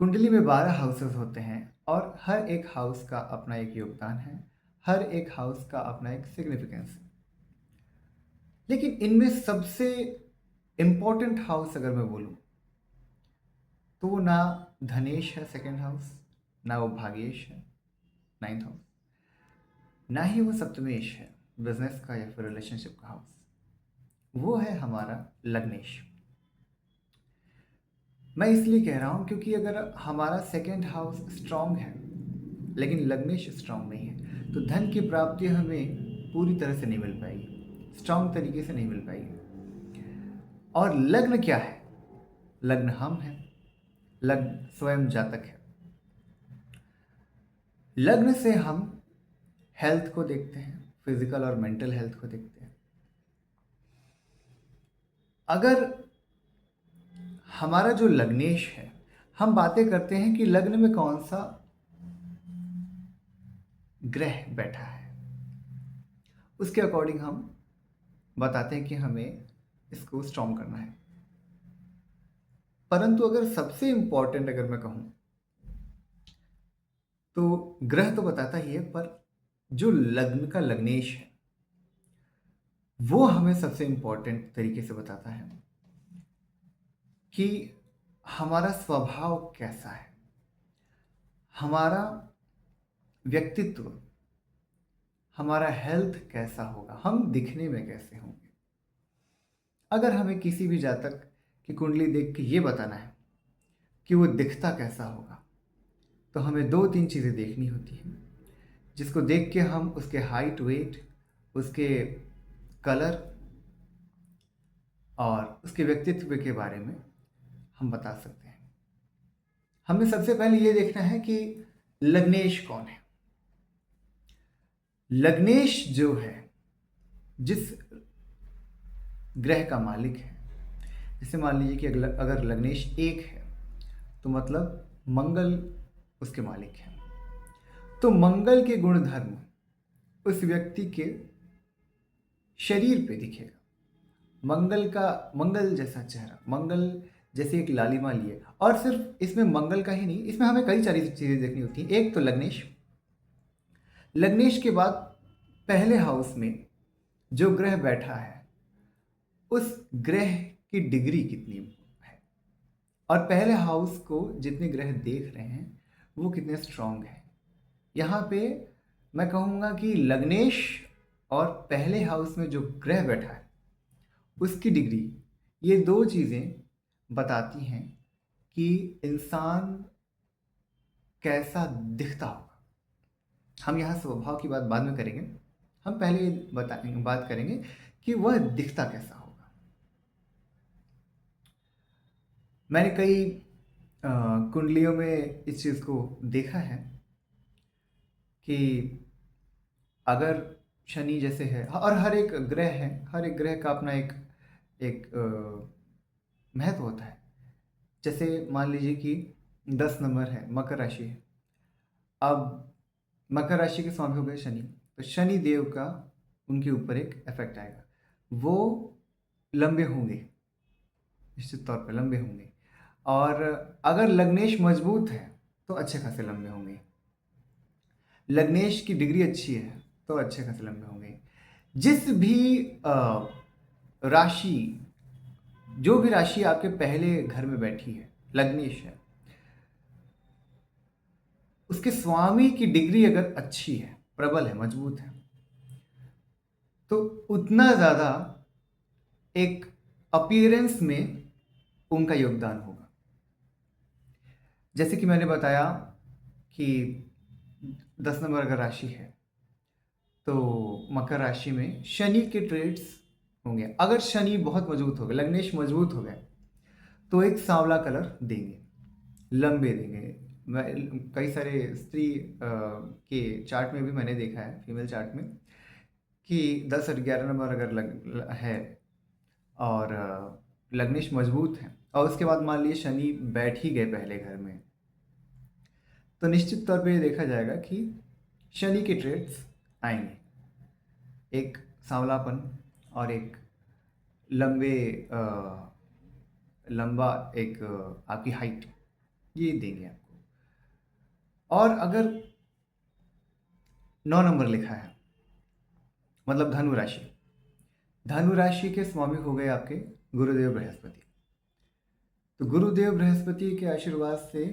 कुंडली में 12 हाउसेस होते हैं और हर एक हाउस का अपना एक योगदान है। हर एक हाउस का अपना एक सिग्निफिकेंस है। लेकिन इनमें सबसे इम्पोर्टेंट हाउस अगर मैं बोलूं तो वो ना धनेश है सेकंड हाउस, ना वो भाग्येश है नाइन्थ हाउस, ना ही वो सप्तमेश है बिजनेस का या फिर रिलेशनशिप का हाउस। वो है हमारा लग्नेश। मैं इसलिए कह रहा हूँ क्योंकि अगर हमारा सेकंड हाउस स्ट्रांग है लेकिन लग्नेश स्ट्रांग नहीं है तो धन की प्राप्ति हमें पूरी तरह से नहीं मिल पाएगी, स्ट्रांग तरीके से नहीं मिल पाएगी। और लग्न क्या है? लग्न हम हैं, लग्न स्वयं जातक है। लग्न से हम हेल्थ को देखते हैं, फिजिकल और मेंटल हेल्थ को देखते हैं। अगर हमारा जो लग्नेश है, हम बातें करते हैं कि लग्न में कौन सा ग्रह बैठा है, उसके अकॉर्डिंग हम बताते हैं कि हमें इसको स्ट्रॉन्ग करना है। परंतु अगर सबसे इंपॉर्टेंट अगर मैं कहूं तो ग्रह तो बताता ही है, पर जो लग्न का लग्नेश है वो हमें सबसे इंपॉर्टेंट तरीके से बताता है कि हमारा स्वभाव कैसा है, हमारा व्यक्तित्व, हमारा हेल्थ कैसा होगा, हम दिखने में कैसे होंगे। अगर हमें किसी भी जातक की कुंडली देख के ये बताना है कि वो दिखता कैसा होगा तो हमें दो तीन चीज़ें देखनी होती हैं, जिसको देख के हम उसके हाइट, वेट, उसके कलर और उसके व्यक्तित्व के बारे में हम बता सकते हैं। हमें सबसे पहले ये देखना है कि लग्नेश कौन है। लग्नेश जो है, जिस ग्रह का मालिक है, जैसे मान लीजिए कि अगर लग्नेश एक है तो मतलब मंगल उसके मालिक है। तो मंगल के गुण धर्म उस व्यक्ति के शरीर पे दिखेगा। मंगल जैसा चेहरा, मंगल जैसी एक लालिमा लिए। और सिर्फ इसमें मंगल का ही नहीं, इसमें हमें कई सारी चीज़ें देखनी होती हैं। एक तो लग्नेश, लग्नेश के बाद पहले हाउस में जो ग्रह बैठा है उस ग्रह की डिग्री कितनी है, और पहले हाउस को जितने ग्रह देख रहे हैं वो कितने स्ट्रांग हैं। यहाँ पे मैं कहूँगा कि लग्नेश और पहले हाउस में जो ग्रह बैठा है उसकी डिग्री, ये दो चीज़ें बताती हैं कि इंसान कैसा दिखता होगा। हम यहाँ स्वभाव की बात बाद में करेंगे, हम पहले ये बताएंगे, बात करेंगे कि वह दिखता कैसा होगा। मैंने कई कुंडलियों में इस चीज़ को देखा है कि अगर शनि जैसे है, और हर एक ग्रह है, हर एक ग्रह का अपना एक एक महत्व होता है। जैसे मान लीजिए कि 10 नंबर है, मकर राशि है। अब मकर राशि के स्वामी हो गए शनि, तो शनि देव का उनके ऊपर एक इफेक्ट आएगा। वो लंबे होंगे, निश्चित तौर पे लंबे होंगे। और अगर लग्नेश मजबूत है तो अच्छे खासे लंबे होंगे। लग्नेश की डिग्री अच्छी है तो अच्छे खासे लंबे होंगे। जिस भी राशि, जो भी राशि आपके पहले घर में बैठी है, लग्नेश है, उसके स्वामी की डिग्री अगर अच्छी है, प्रबल है, मजबूत है, तो उतना ज़्यादा एक अपीयरेंस में उनका योगदान होगा। जैसे कि मैंने बताया कि 10 नंबर अगर राशि है तो मकर राशि में शनि के ट्रेड्स होंगे। अगर शनि बहुत मजबूत हो गए, लग्नेश मजबूत हो गए, तो एक सांवला कलर देंगे, लंबे देंगे। मैं कई सारे स्त्री के चार्ट में भी मैंने देखा है, फीमेल चार्ट में, कि 10 और 11 नंबर अगर है और लग्नेश मजबूत है और उसके बाद मान लीजिए शनि बैठ ही गए पहले घर में, तो निश्चित तौर पे ये देखा जाएगा कि शनि के ट्रेड्स आएंगे। एक सांवलापन और एक लंबे लंबा एक आपकी हाइट, ये देंगे आपको। और अगर 9 नंबर लिखा है मतलब धनु राशि, धनु राशि के स्वामी हो गए आपके गुरुदेव बृहस्पति। तो गुरुदेव बृहस्पति के आशीर्वाद से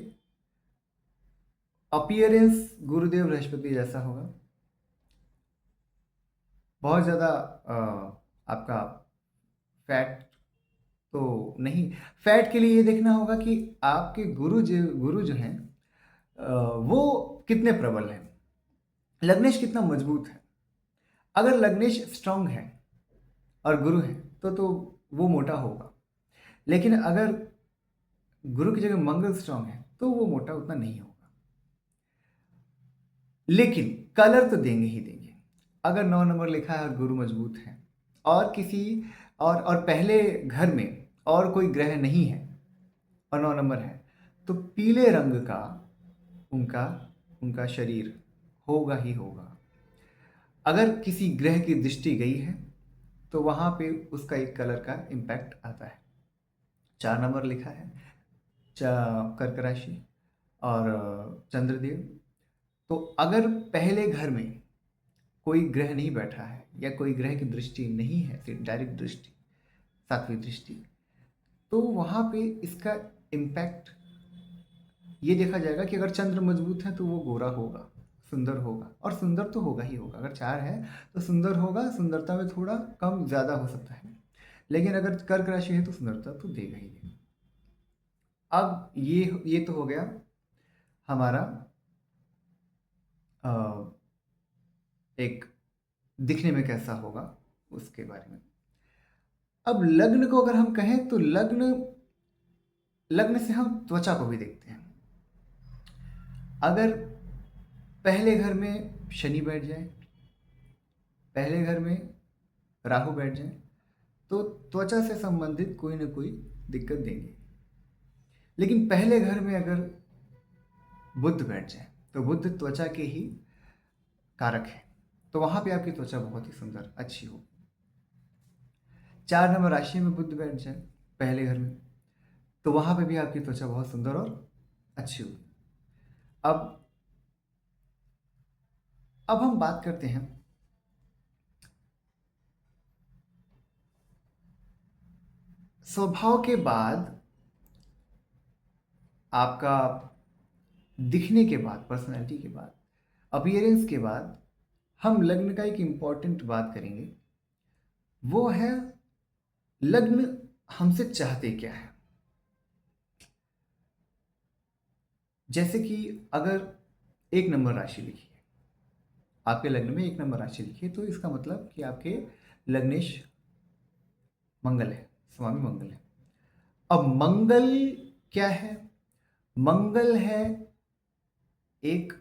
अपीयरेंस गुरुदेव बृहस्पति जैसा होगा। बहुत ज़्यादा आपका फैट तो नहीं, फैट के लिए ये देखना होगा कि आपके गुरु जो हैं वो कितने प्रबल हैं, लग्नेश कितना मजबूत है। अगर लग्नेश स्ट्रांग है और गुरु है तो वो मोटा होगा, लेकिन अगर गुरु की जगह मंगल स्ट्रांग है तो वो मोटा उतना नहीं होगा। लेकिन कलर तो देंगे ही देंगे। अगर 9 नंबर लिखा है और गुरु मजबूत है और किसी और पहले घर में और कोई ग्रह नहीं है और 9 नंबर है, तो पीले रंग का उनका शरीर होगा ही होगा। अगर किसी ग्रह की दृष्टि गई है तो वहाँ पे उसका एक कलर का इम्पैक्ट आता है। 4 नंबर लिखा है कर्क राशि और चंद्रदेव, तो अगर पहले घर में कोई ग्रह नहीं बैठा है या कोई ग्रह की दृष्टि नहीं है, सिर्फ डायरेक्ट दृष्टि, सातवीं दृष्टि, तो वहाँ पे इसका इम्पैक्ट ये देखा जाएगा कि अगर चंद्र मजबूत है तो वो गोरा होगा, सुंदर होगा, और सुंदर तो होगा ही होगा। अगर 4 है तो सुंदर होगा, सुंदरता में थोड़ा कम ज़्यादा हो सकता है, लेकिन अगर कर्क राशि है तो सुंदरता तो देगा ही देगा। अब ये तो हो गया हमारा एक दिखने में कैसा होगा उसके बारे में। अब लग्न को अगर हम कहें तो लग्न से हम त्वचा को भी देखते हैं। अगर पहले घर में शनि बैठ जाए, पहले घर में राहु बैठ जाए, तो त्वचा से संबंधित कोई ना कोई दिक्कत देंगे। लेकिन पहले घर में अगर बुध बैठ जाए तो बुध त्वचा के ही कारक है, तो वहां पे आपकी त्वचा बहुत ही सुंदर अच्छी होगी। 4 नंबर राशि में बुध बैठ जाए पहले घर में, तो वहां पे भी आपकी त्वचा बहुत सुंदर और अच्छी होगी। अब हम बात करते हैं स्वभाव के बाद, आपका दिखने के बाद, पर्सनैलिटी के बाद, अपीयरेंस के बाद हम लग्न का एक इंपॉर्टेंट बात करेंगे। वो है लग्न हमसे चाहते क्या है। जैसे कि अगर 1 नंबर राशि लिखी है, आपके लग्न में 1 नंबर राशि लिखी है, तो इसका मतलब कि आपके लग्नेश मंगल है, स्वामी मंगल है। अब मंगल क्या है? मंगल है एक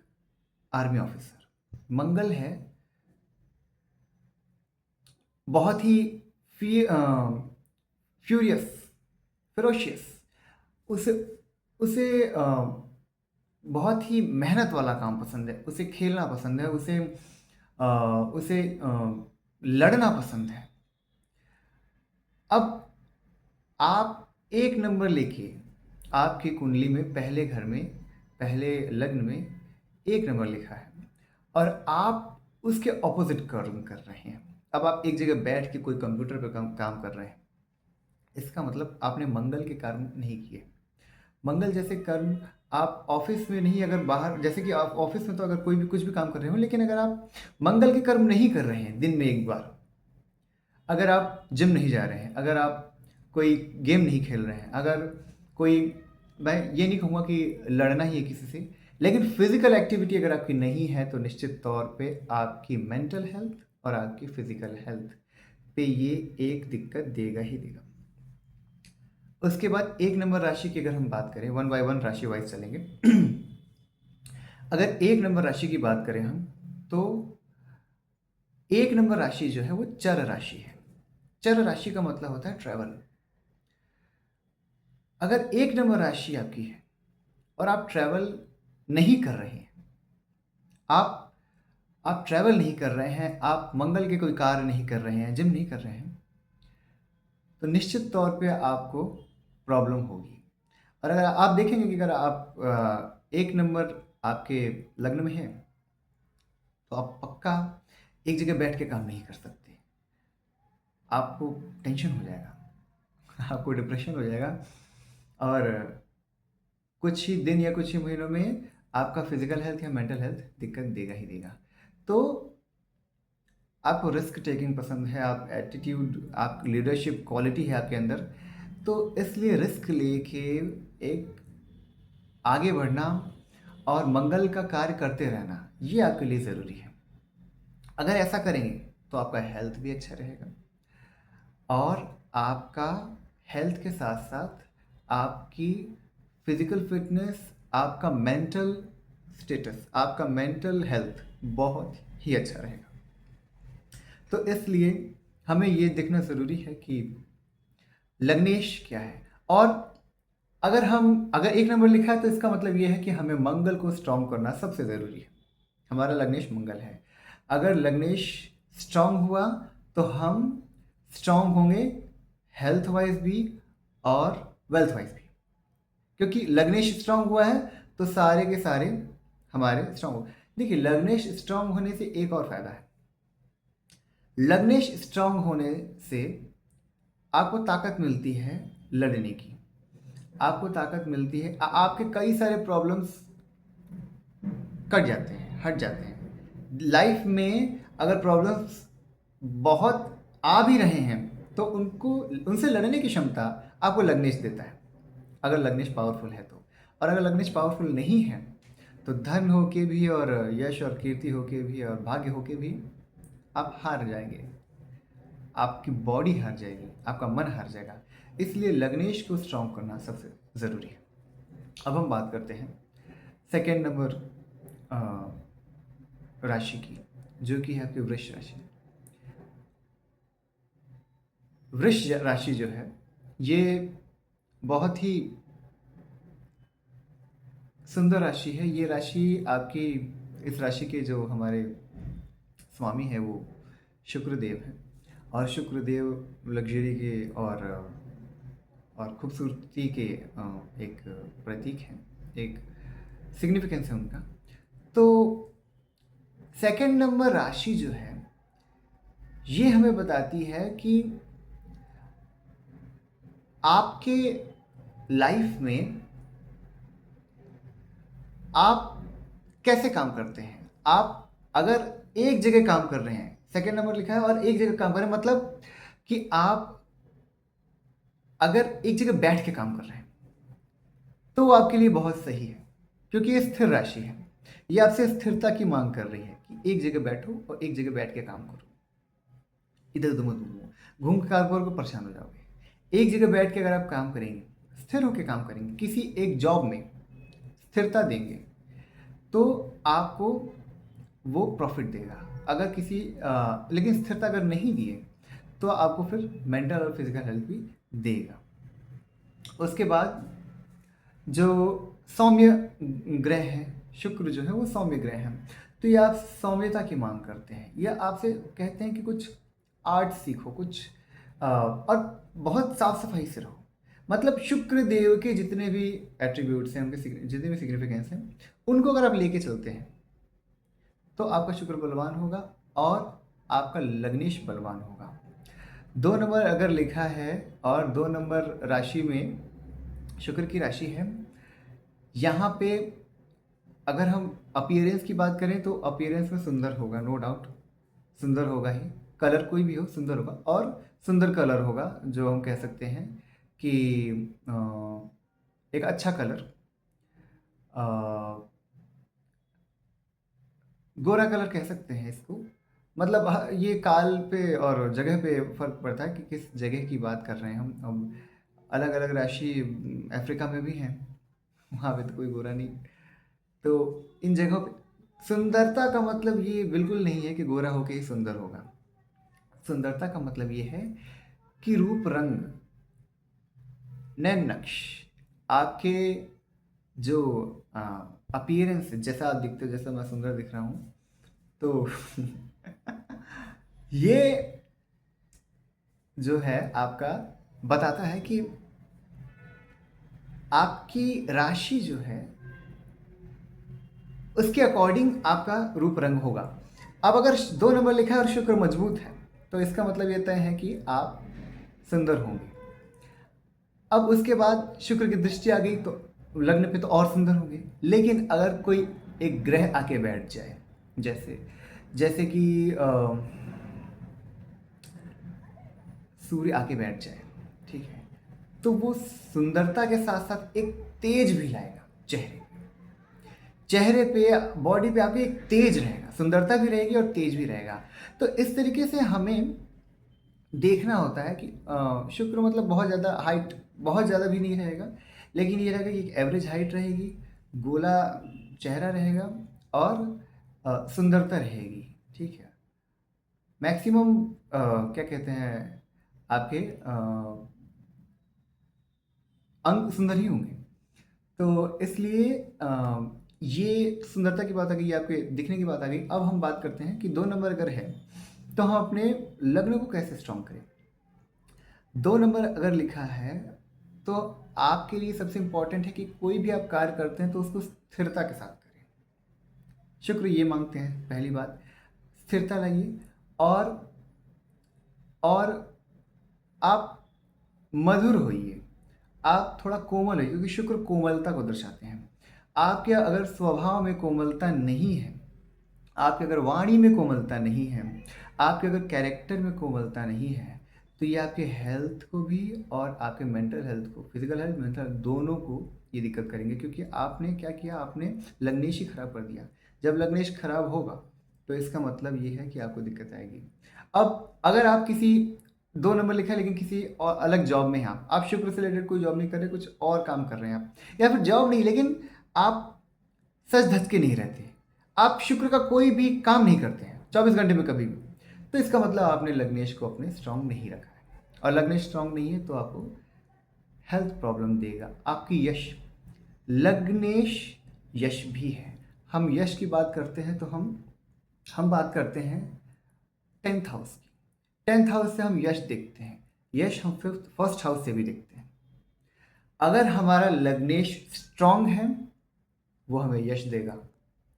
आर्मी ऑफिसर, मंगल है बहुत ही फ्यूरियस, फेरोशियस, उसे उसे बहुत ही मेहनत वाला काम पसंद है, उसे खेलना पसंद है, उसे लड़ना पसंद है। अब आप 1 नंबर लेके आपकी कुंडली में पहले घर में, पहले लग्न में 1 नंबर लिखा है और आप उसके ऑपोजिट कर्म कर रहे हैं। अब आप एक जगह बैठ के कोई कंप्यूटर पर काम कर रहे हैं, इसका मतलब आपने मंगल के कर्म नहीं किए। मंगल जैसे कर्म आप ऑफिस में नहीं, अगर बाहर, जैसे कि आप ऑफिस में तो अगर कोई भी कुछ भी काम कर रहे हो, लेकिन अगर आप मंगल के कर्म नहीं कर रहे हैं दिन में एक बार, अगर आप जिम नहीं जा रहे हैं, अगर आप कोई गेम नहीं खेल रहे हैं, अगर कोई, मैं ये नहीं कहूँगा कि लड़ना ही है किसी से, लेकिन फिजिकल एक्टिविटी अगर आपकी नहीं है, तो निश्चित तौर पे आपकी मेंटल हेल्थ और आपकी फिजिकल हेल्थ पे ये एक दिक्कत देगा ही देगा। उसके बाद 1 नंबर राशि की अगर हम बात करें, 1 बाय 1 राशि वाइज चलेंगे। अगर 1 नंबर राशि की बात करें हम, तो 1 नंबर राशि जो है वो चर राशि है। चर राशि का मतलब होता है ट्रैवल। अगर 1 नंबर राशि आपकी है और आप ट्रैवल नहीं कर रहे हैं, आप ट्रैवल नहीं कर रहे हैं, आप मंगल के कोई कार्य नहीं कर रहे हैं, जिम नहीं कर रहे हैं, तो निश्चित तौर पे आपको प्रॉब्लम होगी। और अगर आप देखेंगे कि अगर आप एक नंबर आपके लग्न में है तो आप पक्का एक जगह बैठ के काम नहीं कर सकते। आपको टेंशन हो जाएगा, आपको डिप्रेशन हो जाएगा, और कुछ ही दिन या कुछ ही महीनों में आपका फिजिकल हेल्थ या मेंटल हेल्थ दिक्कत देगा ही देगा। तो आपको रिस्क टेकिंग पसंद है, आप एटीट्यूड, आप लीडरशिप क्वालिटी है आपके अंदर, तो इसलिए रिस्क लेके एक आगे बढ़ना और मंगल का कार्य करते रहना ये आपके लिए ज़रूरी है। अगर ऐसा करेंगे तो आपका हेल्थ भी अच्छा रहेगा, और आपका हेल्थ के साथ साथ आपकी फिजिकल फिटनेस, आपका मेंटल स्टेटस, आपका मेंटल हेल्थ बहुत ही अच्छा रहेगा। तो इसलिए हमें ये देखना ज़रूरी है कि लग्नेश क्या है। और अगर एक नंबर लिखा है तो इसका मतलब ये है कि हमें मंगल को स्ट्रॉन्ग करना सबसे ज़रूरी है। हमारा लग्नेश मंगल है। अगर लग्नेश स्ट्रॉन्ग हुआ तो हम स्ट्रॉन्ग होंगे हेल्थ वाइज भी और वेल्थ वाइज भी, क्योंकि लग्नेश स्ट्रॉन्ग हुआ है तो सारे के सारे हमारे स्ट्रॉन्ग हो। देखिए, लग्नेश स्ट्रॉन्ग होने से एक और फायदा है। लग्नेश स्ट्रॉन्ग होने से आपको ताकत मिलती है लड़ने की, आपको ताकत मिलती है, आपके कई सारे प्रॉब्लम्स कट जाते हैं, हट जाते हैं। लाइफ में अगर प्रॉब्लम्स बहुत आ भी रहे हैं तो उनसे लड़ने की क्षमता आपको लग्नेश देता है, अगर लग्नेश पावरफुल है तो। और अगर लग्नेश पावरफुल नहीं है तो धन होके भी और यश और कीर्ति होके भी और भाग्य होके भी आप हार जाएंगे, आपकी बॉडी हार जाएगी, आपका मन हार जाएगा। इसलिए लग्नेश को स्ट्रॉन्ग करना सबसे ज़रूरी है। अब हम बात करते हैं सेकेंड नंबर राशि की, जो कि है आपकी वृष राशि। वृष राशि जो है ये बहुत ही सुंदर राशि है। ये राशि आपकी, इस राशि के जो हमारे स्वामी है वो शुक्रदेव हैं, और शुक्रदेव लग्जरी के और खूबसूरती के एक प्रतीक हैं, एक सिग्निफिकेंस है उनका। तो सेकंड नंबर राशि जो है ये हमें बताती है कि आपके लाइफ में आप कैसे काम करते हैं। आप अगर एक जगह काम कर रहे हैं, सेकंड नंबर लिखा है और एक जगह काम कर रहे हैं, मतलब कि आप अगर एक जगह बैठ के काम कर रहे हैं तो वो आपके लिए बहुत सही है, क्योंकि ये स्थिर राशि है। ये आपसे स्थिरता की मांग कर रही है कि एक जगह बैठो और एक जगह बैठ के काम करो, इधर उधर मत घूमो, घूम के काम करोगे परेशान हो जाओगे। एक जगह बैठ के अगर आप काम करेंगे, स्थिर होकर काम करेंगे, किसी एक जॉब में स्थिरता देंगे तो आपको वो प्रॉफिट देगा। अगर लेकिन स्थिरता अगर नहीं दिए तो आपको फिर मेंटल और फिजिकल हेल्थ भी देगा। उसके बाद जो सौम्य ग्रह हैं, शुक्र जो है वो सौम्य ग्रह हैं, तो ये आप सौम्यता की मांग करते हैं। ये आपसे कहते हैं कि कुछ आर्ट सीखो, कुछ और बहुत साफ सफाई से रहो। मतलब शुक्र देव के जितने भी एट्रीब्यूट्स हैं, उनके जितने भी सिग्निफिकेंस हैं, उनको अगर आप लेके चलते हैं तो आपका शुक्र बलवान होगा और आपका लग्नेश बलवान होगा। 2 नंबर अगर लिखा है और 2 नंबर राशि में शुक्र की राशि है, यहाँ पे अगर हम अपीयरेंस की बात करें तो अपीयरेंस में सुंदर होगा, नो डाउट सुंदर होगा ही। कलर कोई भी हो सुंदर होगा, और सुंदर कलर होगा जो हम कह सकते हैं कि एक अच्छा कलर, गोरा कलर कह सकते हैं इसको। मतलब ये काल पे और जगह पे फर्क पड़ता है कि किस जगह की बात कर रहे हैं हम। अब अलग अलग राशि अफ्रीका में भी हैं, वहाँ पे तो कोई गोरा नहीं। तो इन जगहों पे सुंदरता का मतलब ये बिल्कुल नहीं है कि गोरा होके ही सुंदर होगा। सुंदरता का मतलब ये है कि रूप रंग, नैन नक्श, आपके जो अपीयरेंस, जैसा आप दिखते हो, जैसा मैं सुंदर दिख रहा हूँ, तो ये जो है आपका बताता है कि आपकी राशि जो है उसके अकॉर्डिंग आपका रूप रंग होगा। अब अगर 2 नंबर लिखा है और शुक्र मजबूत है तो इसका मतलब ये तय है कि आप सुंदर होंगे। अब उसके बाद शुक्र की दृष्टि आ गई तो लग्न पे तो और सुंदर होंगे। लेकिन अगर कोई एक ग्रह आके बैठ जाए, जैसे जैसे कि सूर्य आके बैठ जाए, ठीक है, तो वो सुंदरता के साथ साथ एक तेज भी लाएगा चेहरे पे, बॉडी पे आपके एक तेज रहेगा, सुंदरता भी रहेगी और तेज भी रहेगा। तो इस तरीके से हमें देखना होता है कि शुक्र मतलब बहुत ज़्यादा हाइट, बहुत ज़्यादा भी नहीं रहेगा, लेकिन ये रहेगा कि एक एवरेज हाइट रहेगी, गोला चेहरा रहेगा और सुंदरता रहेगी, ठीक है। मैक्सिमम क्या कहते हैं, आपके अंग सुंदर ही होंगे। तो इसलिए ये सुंदरता की बात आ गई, आपके दिखने की बात आ गई। अब हम बात करते हैं कि 2 नंबर अगर है तो हम अपने लग्न को कैसे स्ट्रॉन्ग करें। 2 नंबर अगर लिखा है तो आपके लिए सबसे इम्पॉर्टेंट है कि कोई भी आप कार्य करते हैं तो उसको स्थिरता के साथ करें। शुक्र ये मांगते हैं, पहली बात स्थिरता लाइए। और आप मधुर होइए, आप थोड़ा कोमल होइए, क्योंकि शुक्र कोमलता को दर्शाते हैं। आपके अगर स्वभाव में कोमलता नहीं है, आपके अगर वाणी में कोमलता नहीं है, आपके अगर कैरेक्टर में कोमलता नहीं है, तो ये आपके हेल्थ को भी और आपके मेंटल हेल्थ को, फिजिकल हेल्थ मेंटल हेल्थ दोनों को ये दिक्कत करेंगे। क्योंकि आपने क्या किया, आपने लग्नेश ही खराब कर दिया। जब लग्नेश खराब होगा तो इसका मतलब ये है कि आपको दिक्कत आएगी। अब अगर आप किसी 2 नंबर लिखा है लेकिन किसी और अलग जॉब में हैं, आप शुक्र से रिलेटेड कोई जॉब नहीं कर रहे, कुछ और काम कर रहे हैं आप, या फिर जॉब नहीं लेकिन आप सच धज के नहीं रहते, आप शुक्र का कोई भी काम नहीं करते हैं 24 घंटे में कभी भी, तो इसका मतलब आपने लग्नेश को अपने स्ट्रांग नहीं रखा है। और लग्नेश स्ट्रांग नहीं है तो आपको हेल्थ प्रॉब्लम देगा। आपकी यश, लग्नेश यश भी है। हम यश की बात करते हैं तो हम बात करते हैं 10th हाउस की। 10th हाउस से हम यश देखते हैं, यश हम फर्स्ट हाउस से भी देखते हैं। अगर हमारा लग्नेश स्ट्रांग है वो हमें यश देगा,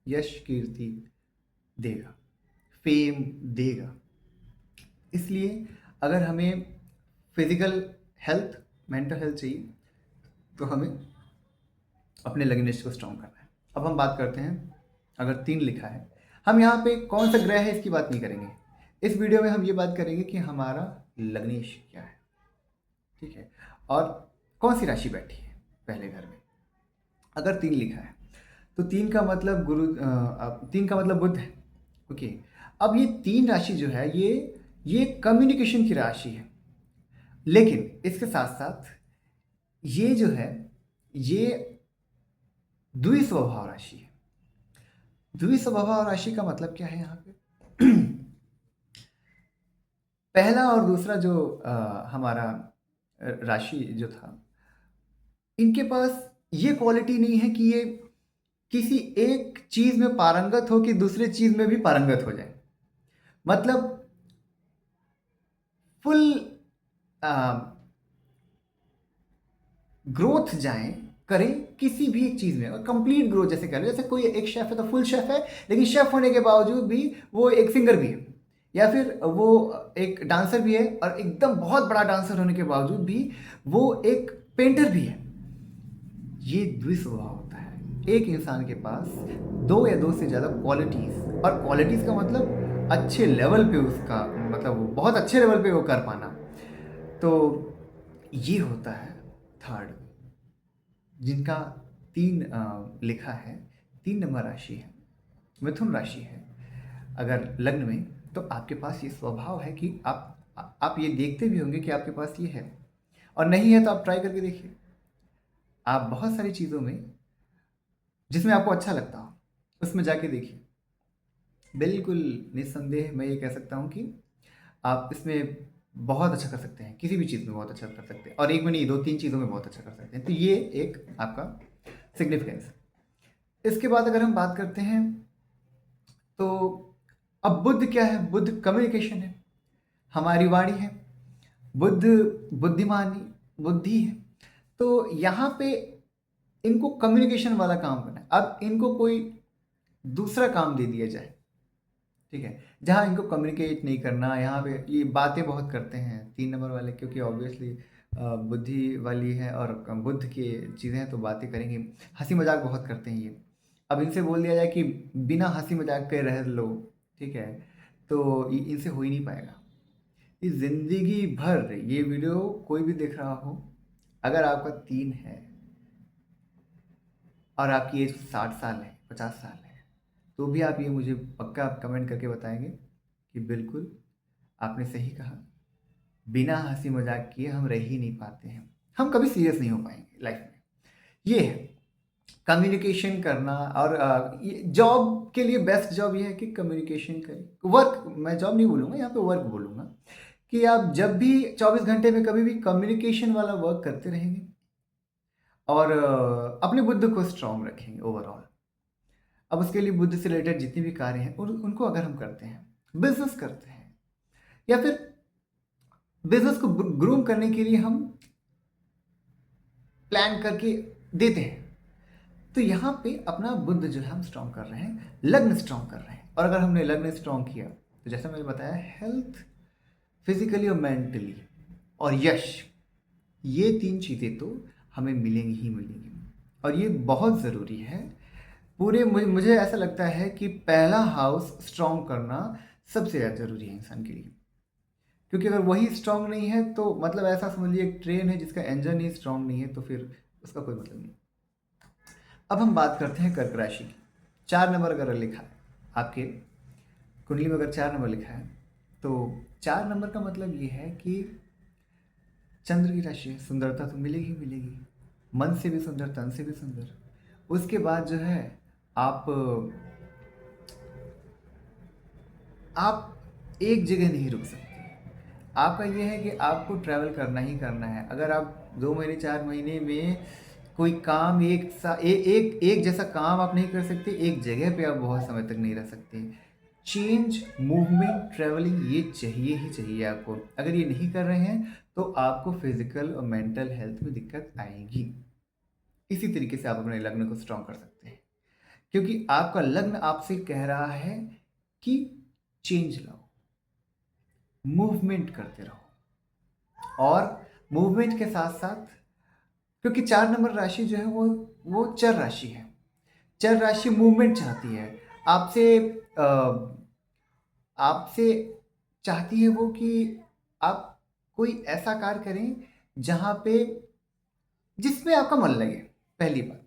यश कीर्ति देगा, फेम देगा। इसलिए अगर हमें फिजिकल हेल्थ, मेंटल हेल्थ चाहिए तो हमें अपने लग्नेश को स्ट्रांग करना है। अब हम बात करते हैं अगर 3 लिखा है, हम यहाँ पे कौन सा ग्रह है इसकी बात नहीं करेंगे। इस वीडियो में हम ये बात करेंगे कि हमारा लग्नेश क्या है, ठीक है, और कौन सी राशि बैठी है पहले घर में। अगर 3 लिखा है तो 3 का मतलब 3 का मतलब बुध है, ओके। अब ये 3 राशि जो है ये कम्युनिकेशन की राशि है, लेकिन इसके साथ साथ ये जो है ये द्विस्वभाव राशि है। द्विस्वभाव राशि का मतलब क्या है यहाँ पे पहला और दूसरा जो हमारा राशि जो था, इनके पास ये क्वालिटी नहीं है कि ये किसी एक चीज में पारंगत हो कि दूसरे चीज में भी पारंगत हो जाए। मतलब फुल ग्रोथ जाएं, करें किसी भी एक चीज में, और कंप्लीट ग्रोथ जैसे कह लो। जैसे कोई एक शेफ है तो फुल शेफ है, लेकिन शेफ होने के बावजूद भी वो एक सिंगर भी है, या फिर वो एक डांसर भी है और एकदम बहुत बड़ा डांसर होने के बावजूद भी वो एक पेंटर भी है। ये द्विस्वभाव होता है। एक इंसान के पास 2 या 2 से ज़्यादा क्वालिटीज़, और क्वालिटीज़ का मतलब अच्छे लेवल पे उसका मतलब वो बहुत अच्छे लेवल पे वो कर पाना, तो ये होता है थर्ड। जिनका 3 लिखा है, 3 नंबर राशि है, मिथुन राशि है, अगर लग्न में, तो आपके पास ये स्वभाव है कि आप ये देखते भी होंगे कि आपके पास ये है, और नहीं है तो आप ट्राई करके देखिए। आप बहुत सारी चीज़ों में जिसमें आपको अच्छा लगता हो उसमें जाके देखिए, बिल्कुल निस्संदेह मैं ये कह सकता हूँ कि आप इसमें बहुत अच्छा कर सकते हैं, किसी भी चीज़ में बहुत अच्छा कर सकते हैं, और एक में नहीं 2-3 चीज़ों में बहुत अच्छा कर सकते हैं। तो ये एक आपका सिग्निफिकेंस। इसके बाद अगर हम बात करते हैं तो अब बुद्ध क्या है, बुद्ध कम्युनिकेशन है, हमारी वाणी है, बुद्ध बुद्धिमानी, बुद्धि है। तो यहाँ पे इनको कम्युनिकेशन वाला काम करना है। अब इनको कोई दूसरा काम दे दिया जाए, ठीक है, जहाँ इनको कम्युनिकेट नहीं करना, यहाँ पे ये बातें बहुत करते हैं 3 नंबर वाले, क्योंकि ऑब्वियसली बुद्धि वाली है और बुद्ध की चीज़ें हैं तो बातें करेंगे। हंसी मजाक बहुत करते हैं ये। अब इनसे बोल दिया जाए कि बिना हंसी मजाक के रह लो, ठीक है, तो इनसे हो ही नहीं पाएगा। ये जिंदगी भर ये वीडियो कोई भी देख रहा हो, अगर आपका 3 है और आपकी एज 60 साल है, 50 साल है, तो भी आप ये मुझे पक्का कमेंट करके बताएंगे कि बिल्कुल आपने सही कहा, बिना हंसी मजाक किए हम रह ही नहीं पाते हैं, हम कभी सीरियस नहीं हो पाएंगे लाइफ में। ये है कम्युनिकेशन करना। और जॉब के लिए बेस्ट जॉब ये है कि कम्युनिकेशन करें। वर्क, मैं जॉब नहीं बोलूँगा, यहाँ पे वर्क बोलूँगा, कि आप जब भी 24 घंटे में कभी भी कम्युनिकेशन वाला वर्क करते रहेंगे और अपने बुद्ध को स्ट्रांग रखेंगे ओवरऑल। अब उसके लिए बुद्ध से रिलेटेड जितने भी कार्य हैं उनको अगर हम करते हैं, बिजनेस करते हैं, या फिर बिजनेस को ग्रूम करने के लिए हम प्लान करके देते हैं, तो यहाँ पे अपना बुद्ध जो है हम स्ट्रांग कर रहे हैं, लग्न स्ट्रांग कर रहे हैं। और अगर हमने लग्न स्ट्रांग किया तो जैसा मैंने बताया, हेल्थ, फिजिकली और मेंटली और यश, ये 3 चीज़ें तो हमें मिलेंगी ही मिलेंगी। और ये बहुत ज़रूरी है। पूरे मुझे ऐसा लगता है कि पहला हाउस स्ट्रांग करना सबसे ज़्यादा ज़रूरी है इंसान के लिए, क्योंकि अगर वही स्ट्रांग नहीं है तो मतलब ऐसा समझ लीजिए एक ट्रेन है जिसका इंजन ही स्ट्रांग नहीं है, तो फिर उसका कोई मतलब नहीं। अब हम बात करते हैं कर्क राशि की। 4 नंबर अगर लिखा है आपके कुंडली में, अगर 4 नंबर लिखा है तो 4 नंबर का मतलब ये है कि चंद्र की राशि है, सुंदरता तो मिलेगी मिलेगी, मन से भी सुंदर, तन से भी सुंदर। उसके बाद जो है आप एक जगह नहीं रुक सकते। आपका ये है कि आपको ट्रैवल करना ही करना है। अगर आप 2 महीने 4 महीने में कोई काम एक जैसा काम आप नहीं कर सकते, एक जगह पे आप बहुत समय तक नहीं रह सकते। चेंज, मूवमेंट, ट्रैवलिंग ये चाहिए ही चाहिए आपको। अगर ये नहीं कर रहे हैं तो आपको फिजिकल और मेंटल हेल्थ में दिक्कत आएगी। इसी तरीके से आप अपने लग्न को स्ट्रांग कर सकते हैं, क्योंकि आपका लग्न आपसे कह रहा है कि चेंज लाओ, मूवमेंट करते रहो। और मूवमेंट के साथ साथ, क्योंकि 4 नंबर राशि जो है वो चर राशि है। चर राशि मूवमेंट चाहती है आपसे। आपसे चाहती है वो कि आप कोई ऐसा कार्य करें जहां पे जिसमें आपका मन लगे। पहली बात,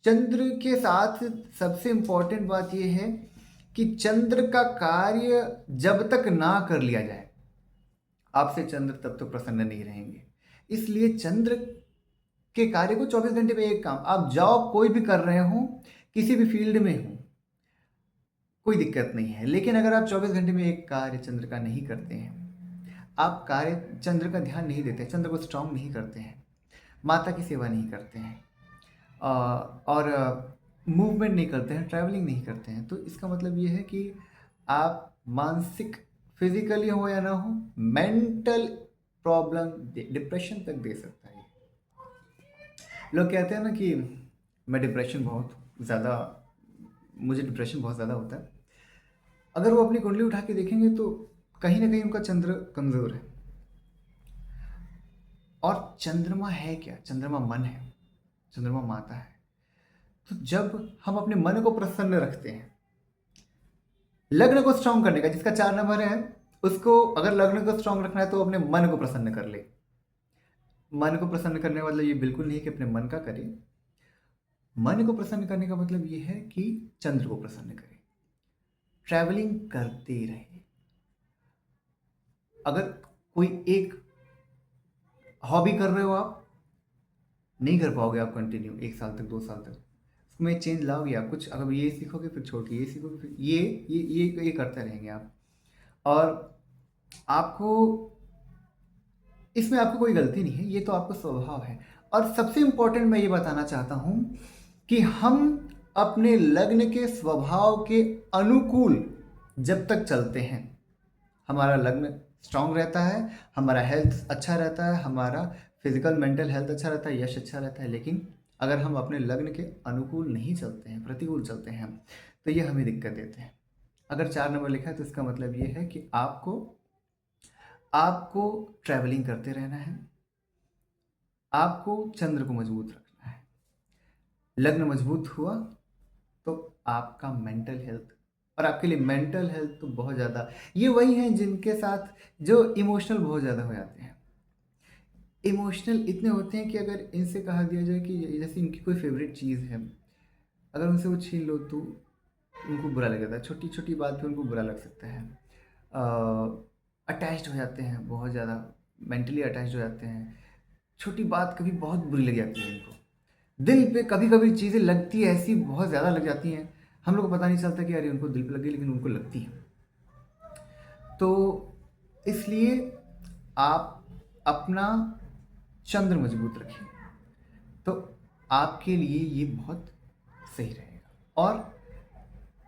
चंद्र के साथ सबसे इंपॉर्टेंट बात यह है कि चंद्र का कार्य जब तक ना कर लिया जाए, आपसे चंद्र तब तक प्रसन्न नहीं रहेंगे। इसलिए चंद्र के कार्य को 24 घंटे में एक काम, आप जॉब कोई भी कर रहे हो, किसी भी फील्ड में हो, कोई दिक्कत नहीं है। लेकिन अगर आप 24 घंटे में एक कार्य चंद्र का नहीं करते हैं, आप कार्य चंद्र का ध्यान नहीं देते, चंद्र को स्ट्रांग नहीं करते हैं, माता की सेवा नहीं करते हैं, और मूवमेंट नहीं करते हैं, ट्रैवलिंग नहीं करते हैं, तो इसका मतलब ये है कि आप मानसिक, फिजिकली हो या ना हो, मेंटल प्रॉब्लम, डिप्रेशन तक दे सकता है। लोग कहते हैं ना कि मुझे डिप्रेशन बहुत ज़्यादा होता है। अगर वो अपनी कुंडली उठा के देखेंगे तो कहीं ना कहीं उनका चंद्र कमज़ोर है। और चंद्रमा है क्या? चंद्रमा मन है, चंद्रमा माता है। तो जब हम अपने मन को प्रसन्न रखते हैं, लग्न को स्ट्रांग करने का, जिसका 4 नंबर है उसको अगर लग्न को स्ट्रांग रखना है तो अपने मन को प्रसन्न कर ले। मन को प्रसन्न करने का मतलब ये बिल्कुल नहीं कि अपने मन का करे। मन को प्रसन्न करने का मतलब ये है कि चंद्र को प्रसन्न करे, ट्रैवलिंग करते रहे। अगर कोई एक हॉबी कर रहे हो, आप नहीं कर पाओगे, आप कंटिन्यू 1 साल तक 2 साल तक उसमें चेंज लाओगे आप। कुछ अगर ये सीखोगे फिर छोड़ के ये सीखोगे, फिर ये करते रहेंगे आप। और आपको इसमें आपको कोई गलती नहीं है, ये तो आपका स्वभाव है। और सबसे इंपॉर्टेंट मैं ये बताना चाहता हूं कि हम अपने लग्न के स्वभाव के अनुकूल जब तक चलते हैं, हमारा लग्न स्ट्रांग रहता है, हमारा हेल्थ अच्छा रहता है, हमारा फिजिकल मेंटल हेल्थ अच्छा रहता है, यश अच्छा रहता है, लेकिन अगर हम अपने लग्न के अनुकूल नहीं चलते हैं, प्रतिकूल चलते हैं, तो ये हमें दिक्कत देते हैं। अगर 4 नंबर लिखा है तो इसका मतलब ये है कि आपको आपको ट्रैवलिंग करते रहना है, आपको चंद्र को मजबूत रखना है। लग्न मजबूत हुआ तो आपका मेंटल हेल्थ, और आपके लिए मेंटल हेल्थ तो बहुत ज़्यादा, ये वही हैं जिनके साथ जो इमोशनल बहुत ज़्यादा हो जाते हैं। इमोशनल इतने होते हैं कि अगर इनसे कहा दिया जाए कि जैसे इनकी कोई फेवरेट चीज़ है, अगर उनसे वो छीन लो तो उनको बुरा लगता है, छोटी छोटी बात पे उनको बुरा लग सकता है। अटैच्ड हो जाते हैं बहुत ज़्यादा, मेंटली अटैच्ड हो जाते हैं। छोटी बात कभी बहुत बुरी लग जाती है उनको, दिल पे कभी कभी चीज़ें लगती है ऐसी, बहुत ज़्यादा लग जाती हैं, हम लोग को पता नहीं चलता कि अरे उनको दिल पे लग गई, लेकिन उनको लगती है। तो इसलिए आप अपना चंद्र मजबूत रखिए, तो आपके लिए ये बहुत सही रहेगा। और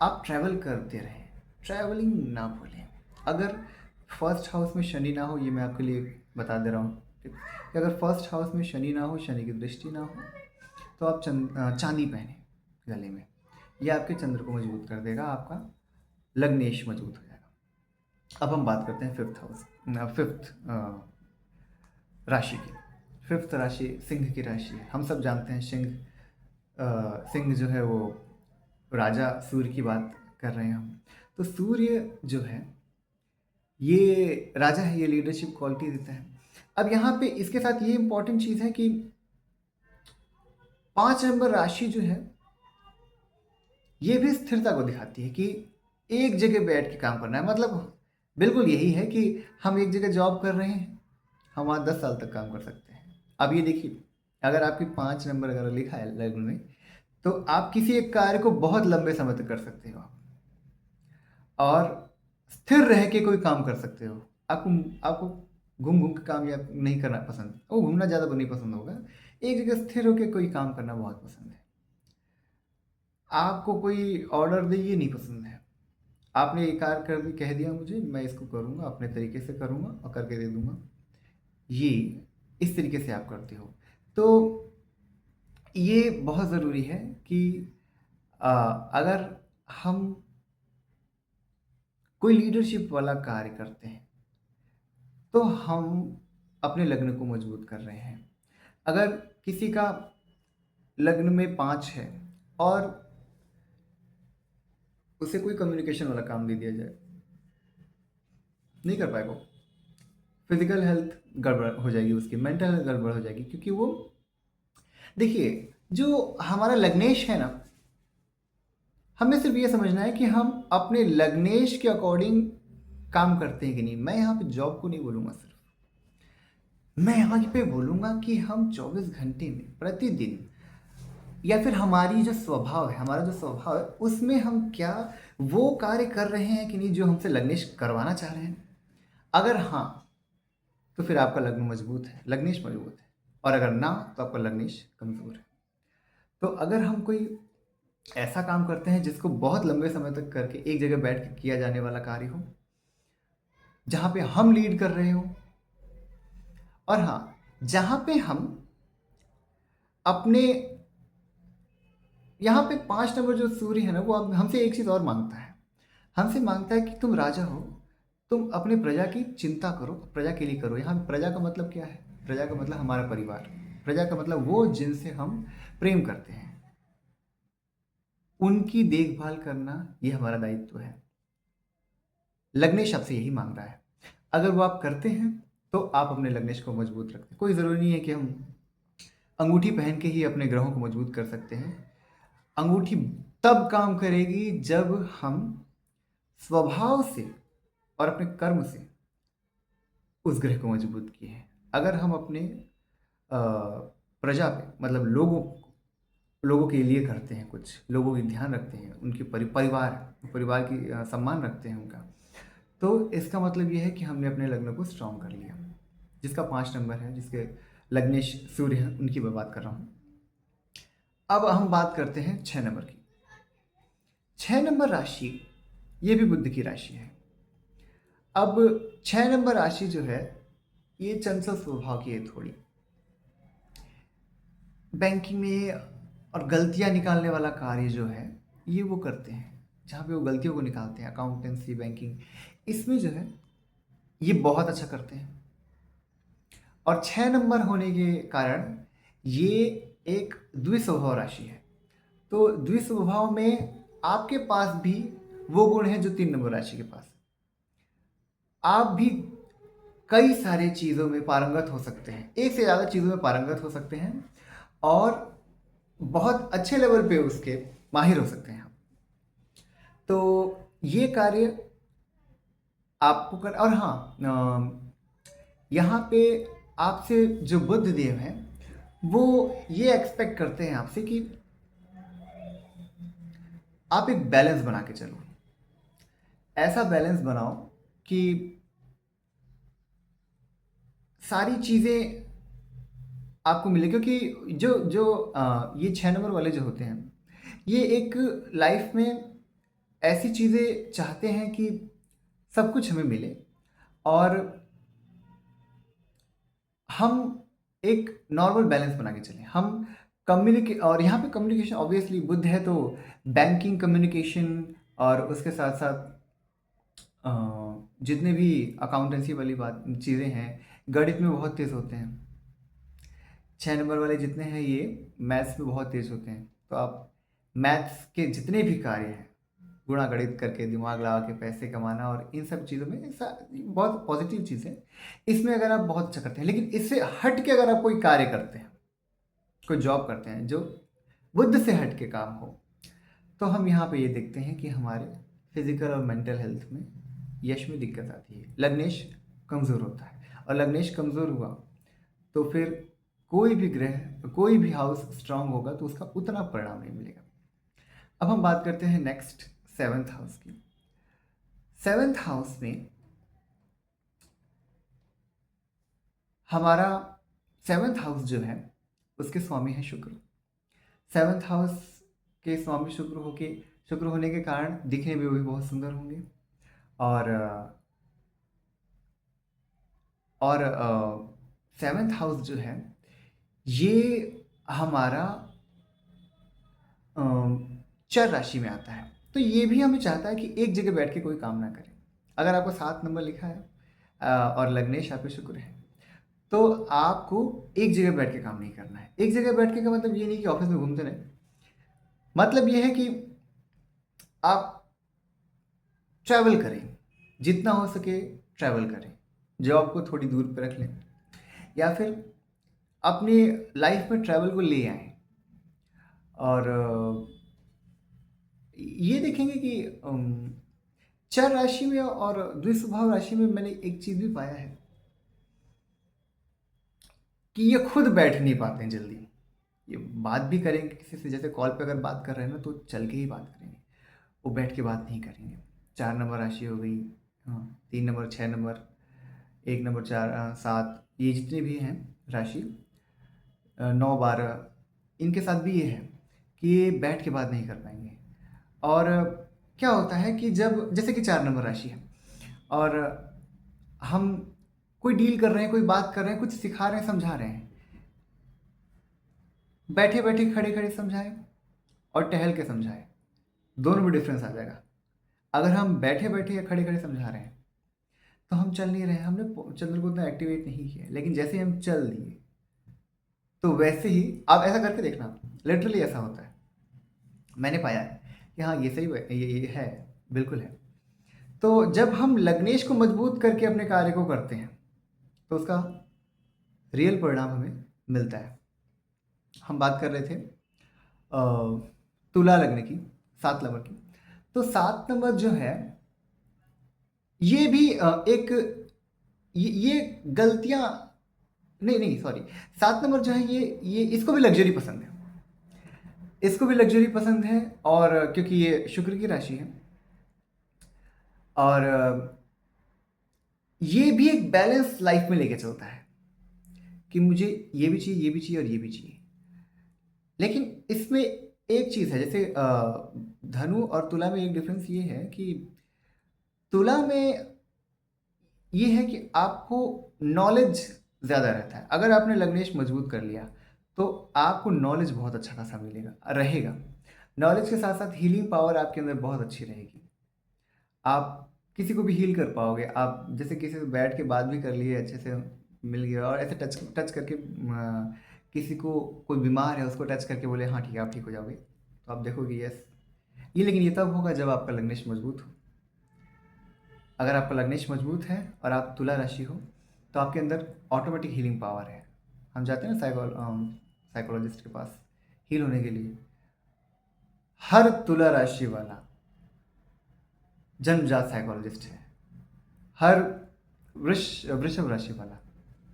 आप ट्रैवल करते रहें, ट्रैवलिंग ना भूलें। अगर फर्स्ट हाउस में शनि ना हो, ये मैं आपके लिए बता दे रहा हूँ कि अगर फर्स्ट हाउस में शनि ना हो, शनि की दृष्टि ना हो, तो आप चांदी पहने गले में, ये आपके चंद्र को मजबूत कर देगा, आपका लग्नेश मजबूत हो जाएगा। अब हम बात करते हैं फिफ्थ राशि की। फिफ्थ राशि सिंह की राशि है। हम सब जानते हैं सिंह जो है वो राजा सूर्य की बात कर रहे हैं हम। तो सूर्य जो है ये राजा है, ये लीडरशिप क्वालिटी देता है। अब यहाँ पे इसके साथ ये इंपॉर्टेंट चीज़ है कि 5 नंबर राशि जो है ये भी स्थिरता को दिखाती है कि एक जगह बैठ के काम करना है। मतलब बिल्कुल यही है कि हम एक जगह जॉब कर रहे हैं, हम वहाँ 10 साल तक काम कर सकते हैं। अब ये देखिए, अगर आपकी 5 नंबर अगर लिखा है लग्न में, तो आप किसी एक कार्य को बहुत लंबे समय तक कर सकते हो, और स्थिर रह के कोई काम कर सकते हो। आपको आपको घूम घूम के काम या नहीं करना पसंद, वो घूमना ज़्यादा नहीं पसंद होगा, एक जगह स्थिर होकर कोई काम करना बहुत पसंद है। आपको कोई ऑर्डर दे, ये नहीं पसंद है। आपने ये कार्य कर दी, कह दिया मुझे, मैं इसको करूँगा, अपने तरीके से करूँगा और करके दे दूँगा, ये इस तरीके से आप करते हो। तो ये बहुत ज़रूरी है कि अगर हम कोई लीडरशिप वाला कार्य करते हैं तो हम अपने लग्न को मजबूत कर रहे हैं। अगर किसी का लग्न में 5 है और उसे कोई कम्युनिकेशन वाला काम दे दिया जाए, नहीं कर पाएगा। फिजिकल हेल्थ गड़बड़ हो जाएगी, उसकी मेंटल हेल्थ गड़बड़ हो जाएगी, क्योंकि वो देखिए, जो हमारा लग्नेश है ना, हमें सिर्फ ये समझना है कि हम अपने लग्नेश के अकॉर्डिंग काम करते हैं कि नहीं। मैं यहाँ पे जॉब को नहीं बोलूँगा, सिर्फ मैं यहाँ पे बोलूँगा कि हम 24 घंटे में प्रतिदिन, या फिर हमारी जो स्वभाव है, हमारा जो स्वभाव है, उसमें हम क्या वो कार्य कर रहे हैं कि नहीं जो हमसे लग्नेश करवाना चाह रहे हैं। अगर हाँ, तो फिर आपका लग्न मजबूत है, लग्नेश मजबूत है, और अगर ना, तो आपका लग्नेश कमज़ोर है। तो अगर हम कोई ऐसा काम करते हैं जिसको बहुत लंबे समय तक करके एक जगह बैठ के किया जाने वाला कार्य हो, जहाँ पे हम लीड कर रहे हो, और हाँ, जहाँ पे हम अपने, यहाँ पे 5 नंबर जो सूर्य है ना, वो हमसे एक चीज़ और मांगता है। हमसे मांगता है कि तुम राजा हो, तुम अपने प्रजा की चिंता करो, प्रजा के लिए करो। यहाँ प्रजा का मतलब क्या है? प्रजा का मतलब हमारा परिवार, प्रजा का मतलब वो जिनसे हम प्रेम करते हैं, उनकी देखभाल करना ये हमारा दायित्व है। लग्नेश आपसे यही मांग रहा है। अगर वो आप करते हैं तो आप अपने लग्नेश को मजबूत रखते हैं। कोई ज़रूरी नहीं है कि हम अंगूठी पहन के ही अपने ग्रहों को मजबूत कर सकते हैं। अंगूठी तब काम करेगी जब हम स्वभाव से और अपने कर्म से उस ग्रह को मजबूत किए हैं। अगर हम अपने प्रजा पे, मतलब लोगों के लिए करते हैं, कुछ लोगों की ध्यान रखते हैं, उनके परिवार की सम्मान रखते हैं उनका, तो इसका मतलब ये है कि हमने अपने लग्न को स्ट्रांग कर लिया। जिसका 5 नंबर है, जिसके लग्नेश सूर्य हैं, उनकी मैं बात कर रहा हूँ। अब हम बात करते हैं 6 नंबर की। 6 नंबर राशि ये भी बुध की राशि है। अब 6 नंबर राशि जो है, ये चंचल स्वभाव की है थोड़ी। बैंकिंग में और गलतियाँ निकालने वाला कार्य जो है, ये वो करते हैं। जहाँ पे वो गलतियों को निकालते हैं, अकाउंटेंसी, बैंकिंग, इसमें जो है ये बहुत अच्छा करते हैं। और 6 नंबर होने के कारण ये एक द्विस्वभाव राशि है। तो द्विस्वभाव में आपके पास भी वो गुण है जो 3 नंबर राशि के पास है। आप भी कई सारे चीज़ों में पारंगत हो सकते हैं, एक से ज़्यादा चीज़ों में पारंगत हो सकते हैं और बहुत अच्छे लेवल पे उसके माहिर हो सकते हैं आप। तो ये कार्य आपको कर, और हाँ, यहाँ पे आपसे जो बुद्ध देव हैं वो ये एक्सपेक्ट करते हैं आपसे कि आप एक बैलेंस बना के चलो। ऐसा बैलेंस बनाओ कि सारी चीज़ें आपको मिले, क्योंकि जो जो ये 6 नंबर वाले जो होते हैं, ये एक लाइफ में ऐसी चीज़ें चाहते हैं कि सब कुछ हमें मिले और हम एक नॉर्मल बैलेंस बना के चलें। हम और यहाँ पे कम्युनिकेशन ऑब्वियसली बुद्ध है, तो बैंकिंग कम्युनिकेशन और उसके साथ साथ अ, जितने भी अकाउंटेंसी वाली बात चीज़ें हैं, गणित में बहुत तेज़ होते हैं। 6 नंबर वाले जितने हैं ये मैथ्स में बहुत तेज़ होते हैं। तो आप मैथ्स के जितने भी कार्य हैं, गुणा गणित करके दिमाग लगा के पैसे कमाना और इन सब चीज़ों में ऐसा बहुत पॉजिटिव चीज़ है। इसमें अगर आप बहुत अच्छा करते हैं, लेकिन इससे हट के अगर आप कोई कार्य करते हैं, कोई जॉब करते हैं जो बुद्ध से हट के काम हो, तो हम यहाँ पे ये देखते हैं कि हमारे फिजिकल और मेंटल हेल्थ में यश में दिक्कत आती है। लग्नेश कमज़ोर होता है और लग्नेश कमज़ोर हुआ तो फिर कोई भी ग्रह, कोई भी हाउस स्ट्रांग होगा तो उसका उतना परिणाम नहीं मिलेगा। अब हम बात करते हैं नेक्स्ट 7th हाउस की। 7th हाउस में हमारा 7th हाउस जो है उसके स्वामी है शुक्र। 7th हाउस के स्वामी शुक्र होने के कारण दिखने में भी बहुत सुंदर होंगे और 7th हाउस जो है ये हमारा चर राशि में आता है। तो ये भी हमें चाहता है कि एक जगह बैठ के कोई काम ना करे। अगर आपको 7 नंबर लिखा है और लग्नेश आप पे शुक्र है, तो आपको एक जगह बैठ के काम नहीं करना है। एक जगह बैठ के का मतलब ये नहीं कि ऑफिस में घूमते रहे, मतलब ये है कि आप ट्रैवल करें, जितना हो सके ट्रैवल करें, जॉब को थोड़ी दूर पर रख लें या फिर अपनी लाइफ में ट्रैवल को ले आएं। और ये देखेंगे कि चर राशि में और द्विस्वभाव राशि में मैंने एक चीज़ भी पाया है कि ये खुद बैठ नहीं पाते हैं जल्दी। ये बात भी करेंगे किसी से, जैसे कॉल पे अगर बात कर रहे हैं ना तो चल के ही बात करेंगे, वो बैठ के बात नहीं करेंगे। 4 नंबर राशि हो गई, हाँ, 3 नंबर, 6 नंबर, 1 नंबर, 4, 7, ये जितने भी हैं राशि, 9, 12, इनके साथ भी ये है कि ये बैठ के बात नहीं कर पाएंगे। और क्या होता है कि जब जैसे कि 4 नंबर राशि है और हम कोई डील कर रहे हैं, कोई बात कर रहे हैं, कुछ सिखा रहे हैं, समझा रहे हैं, बैठे बैठे खड़े खड़े समझाएं और टहल के समझाएं, दोनों में डिफरेंस आ जाएगा। अगर हम बैठे बैठे या खड़े खड़े समझा रहे हैं तो हम चल नहीं रहे हैं, हमने चंद्र को उतना एक्टिवेट नहीं किया, लेकिन जैसे ही हम चल दिए तो वैसे ही आप ऐसा करके देखना, लिटरली ऐसा होता है। मैंने पाया है कि हाँ ये सही ये है, बिल्कुल है। तो जब हम लग्नेश को मजबूत करके अपने कार्य को करते हैं तो उसका रियल परिणाम हमें मिलता है। हम बात कर रहे थे तुला लग्न की, 7 नंबर की। तो 7 नंबर जो है ये भी एक ये गलतियां, नहीं नहीं सॉरी, 7 नंबर जो है ये इसको भी लग्जरी पसंद है, इसको भी लग्जरी पसंद है। और क्योंकि ये शुक्र की राशि है और ये भी एक बैलेंस लाइफ में लेके चलता है कि मुझे ये भी चाहिए, ये भी चाहिए और ये भी चाहिए। लेकिन इसमें एक चीज़ है, जैसे धनु और तुला में एक डिफरेंस ये है कि तुला में ये है कि आपको नॉलेज ज़्यादा रहता है। अगर आपने लग्नेश मजबूत कर लिया तो आपको नॉलेज बहुत अच्छा खासा मिलेगा रहेगा। नॉलेज के साथ साथ हीलिंग पावर आपके अंदर बहुत अच्छी रहेगी। आप किसी को भी हील कर पाओगे। आप जैसे किसी से बैठ के बात भी कर लिए, अच्छे से मिल गया और ऐसे टच टच करके किसी को, कोई बीमार है उसको टच करके बोले हाँ ठीक है आप ठीक हो जाओगे, तो आप देखोगे यस ये। लेकिन ये तब होगा जब आपका लग्नेश मजबूत हो। अगर आपका लग्नेश मजबूत है और आप तुला राशि हो तो आपके अंदर ऑटोमेटिक हीलिंग पावर है। हम जाते हैं ना साइकोलॉजिस्ट के पास हील होने के लिए। हर तुला राशि वाला जन्मजात साइकोलॉजिस्ट है। हर वृषभ राशि वाला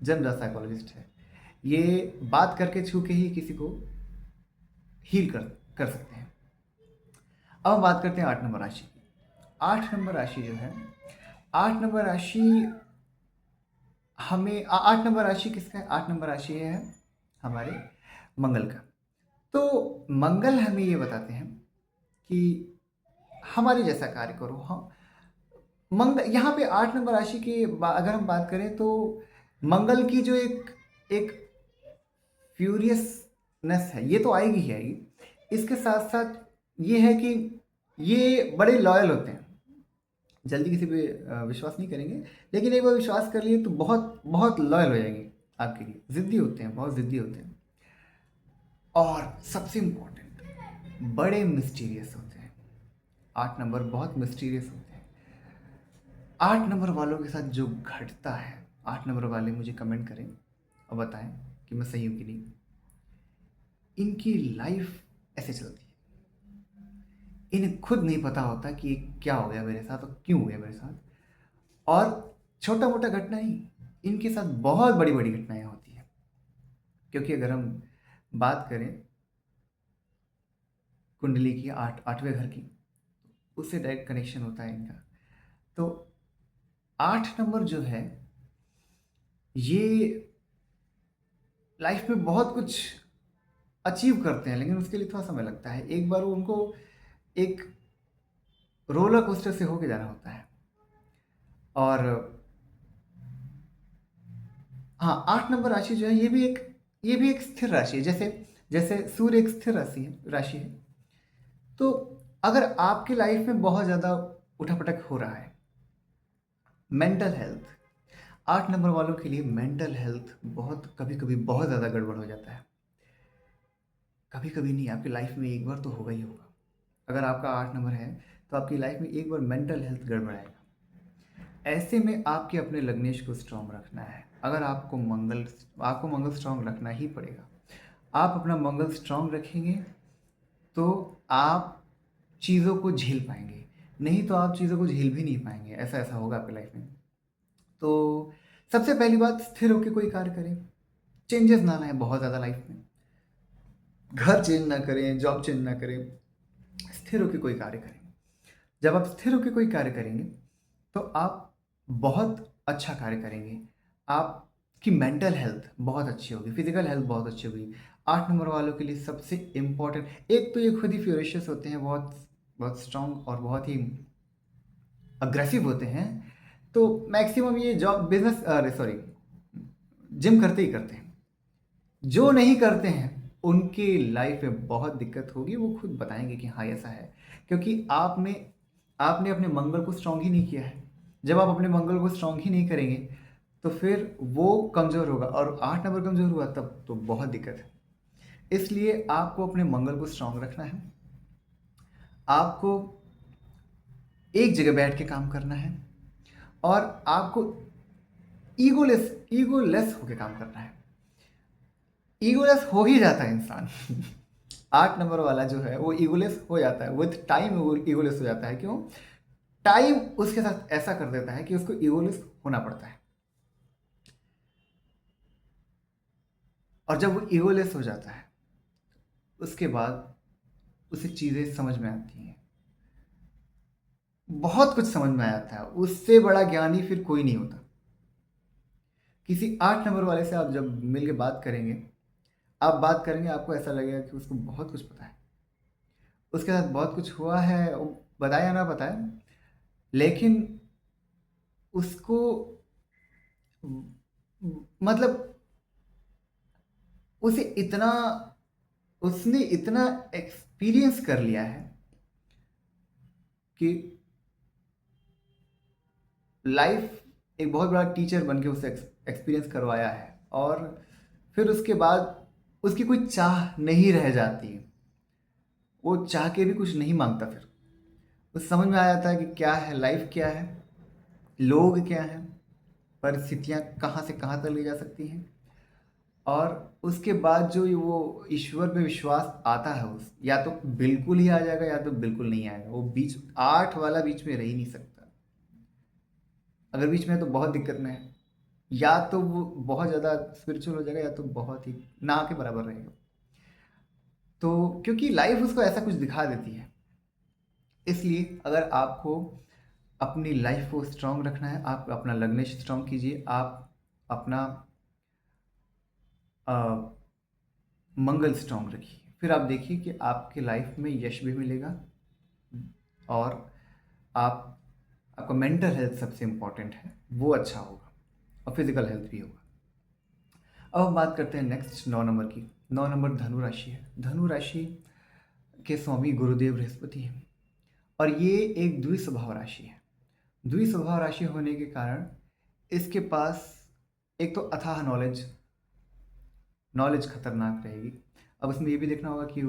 जन्मजात साइकोलॉजिस्ट है। ये बात करके छू के ही किसी को हील कर सकते हैं। अब हम बात करते हैं 8 नंबर राशि की। 8 नंबर राशि जो है, 8 नंबर राशि हमें 8 नंबर राशि किसका है? 8 नंबर राशि है हमारे मंगल का। तो मंगल हमें ये बताते हैं कि हमारे जैसा कार्य करो। हम मंगल यहाँ पे 8 नंबर राशि की अगर हम बात करें तो मंगल की जो एक एक फ्यूरियसनेस है ये तो आएगी ही आएगी। इसके साथ साथ ये है कि ये बड़े लॉयल होते हैं, जल्दी किसी पे विश्वास नहीं करेंगे, लेकिन एक बार विश्वास कर लिए तो बहुत बहुत लॉयल हो जाएंगे आपके लिए। ज़िद्दी होते हैं, बहुत ज़िद्दी होते हैं। और सबसे इम्पोर्टेंट, बड़े मिस्टीरियस होते हैं। 8 नंबर बहुत मिस्टीरियस होते हैं। 8 नंबर वालों के साथ जो घटता है, 8 नंबर वाले मुझे कमेंट करें और बताएं कि मैं सही हूँ कि नहीं। इनकी लाइफ ऐसे चलती है, इन्हें खुद नहीं पता होता कि ये क्या हो गया मेरे साथ और क्यों हो गया मेरे साथ। और छोटा मोटा घटना ही, इनके साथ बहुत बड़ी बड़ी घटनाएं होती हैं। क्योंकि अगर हम बात करें कुंडली की 8वें घर की, उससे डायरेक्ट कनेक्शन होता है इनका। तो 8 नंबर जो है ये लाइफ में बहुत कुछ अचीव करते हैं, लेकिन उसके लिए थोड़ा समय लगता है। एक बार उनको एक रोलर कोस्टर से होके जाना होता है। और हाँ, 8 नंबर राशि जो है ये भी एक स्थिर राशि है। जैसे जैसे सूर्य एक स्थिर राशि है। तो अगर आपकी लाइफ में बहुत ज़्यादा उठापटक हो रहा है, मेंटल हेल्थ, 8 नंबर वालों के लिए मेंटल हेल्थ बहुत कभी कभी बहुत ज़्यादा गड़बड़ हो जाता है। कभी कभी नहीं, आपकी लाइफ में एक बार तो होगा ही होगा। अगर आपका 8 नंबर है तो आपकी लाइफ में एक बार मेंटल हेल्थ गड़बड़ाएगा। ऐसे में आपके अपने लग्नेश को स्ट्रांग रखना है। अगर आपको मंगल स्ट्रांग रखना ही पड़ेगा। आप अपना मंगल स्ट्रांग रखेंगे तो आप चीज़ों को झेल पाएंगे, नहीं तो आप चीज़ों को झेल भी नहीं पाएंगे। ऐसा ऐसा होगा आपकी लाइफ में। तो सबसे पहली बात, स्थिर होकर कोई कार्य करें। चेंजेस ना लाएं बहुत ज़्यादा लाइफ में। घर चेंज ना करें, जॉब चेंज ना करें, स्थिर होकर कोई कार्य करें। जब आप स्थिर होकर कोई कार्य करेंगे तो आप बहुत अच्छा कार्य करेंगे। आपकी मेंटल हेल्थ बहुत अच्छी होगी, फिजिकल हेल्थ बहुत अच्छी होगी। 8 नंबर वालों के लिए सबसे इम्पोर्टेंट, एक तो ये खुद ही फ्यूरिशियस होते हैं, बहुत बहुत स्ट्रांग और बहुत ही अग्रेसिव होते हैं। तो मैक्सिमम ये जॉब बिजनेस, अरे सॉरी, जिम करते ही करते हैं। जो नहीं करते हैं उनकी लाइफ में बहुत दिक्कत होगी, वो खुद बताएंगे कि हाँ ऐसा है। क्योंकि आपने आपने अपने मंगल को स्ट्रांग ही नहीं किया है। जब आप अपने मंगल को स्ट्रांग ही नहीं करेंगे तो फिर वो कमज़ोर होगा, और 8 नंबर कमज़ोर हुआ तब तो बहुत दिक्कत है। इसलिए आपको अपने मंगल को स्ट्रांग रखना है। आपको एक जगह बैठ के काम करना है और आपको ईगोलेस होके काम करना है। ईगोलेस हो ही जाता है इंसान। 8 नंबर वाला जो है वो ईगोलेस हो जाता है, विथ टाइम वो ईगोलेस हो जाता है। क्यों? टाइम उसके साथ ऐसा कर देता है कि उसको ईगोलेस होना पड़ता है। और जब वो ईगोलेस हो जाता है उसके बाद उसे चीज़ें समझ में आती हैं, बहुत कुछ समझ में आ जाता है। उससे बड़ा ज्ञानी फिर कोई नहीं होता। किसी 8 नंबर वाले से आप जब मिल के बात करेंगे, आप बात करेंगे, आपको ऐसा लगेगा कि उसको बहुत कुछ पता है, उसके साथ बहुत कुछ हुआ है, वो बताया ना बताया, लेकिन उसको मतलब उसे इतना उसने इतना एक्सपीरियंस कर लिया है कि लाइफ एक बहुत बड़ा टीचर बन के उसे एक्सपीरियंस करवाया है। और फिर उसके बाद उसकी कोई चाह नहीं रह जाती, वो चाह के भी कुछ नहीं मांगता। फिर उस समझ में आ जाता है कि क्या है लाइफ, क्या है लोग, क्या है परिस्थितियाँ, कहाँ से कहाँ तक ले जा सकती हैं। और उसके बाद जो वो ईश्वर पे विश्वास आता है, उस या तो बिल्कुल ही आ जाएगा या तो बिल्कुल नहीं आएगा। वो बीच 8 वाला बीच में रह ही नहीं सकता। अगर बीच में है तो बहुत दिक्कत में है। या तो वो बहुत ज़्यादा स्पिरिचुअल हो जाएगा या तो बहुत ही ना के बराबर रहेगा। तो क्योंकि लाइफ उसको ऐसा कुछ दिखा देती है। इसलिए अगर आपको अपनी लाइफ को स्ट्रांग रखना है, आप अपना लग्नेश स्ट्रांग कीजिए। आप अपना अ, मंगल स्ट्रांग रखिए। फिर आप देखिए कि आपके लाइफ में यश भी मिलेगा। और आप आपका मेंटल हेल्थ सबसे इम्पॉर्टेंट है, वो अच्छा होगा। और फिजिकल हेल्थ भी होगा। अब हम बात करते हैं नेक्स्ट 9 नंबर की। 9 नंबर धनु राशि है। धनु राशि के स्वामी गुरुदेव बृहस्पति हैं। और ये एक द्विस्वभाव राशि है। द्विस्वभाव राशि होने के कारण इसके पास एक तो अथाह नॉलेज, नॉलेज खतरनाक रहेगी। अब इसमें ये भी देखना होगा कि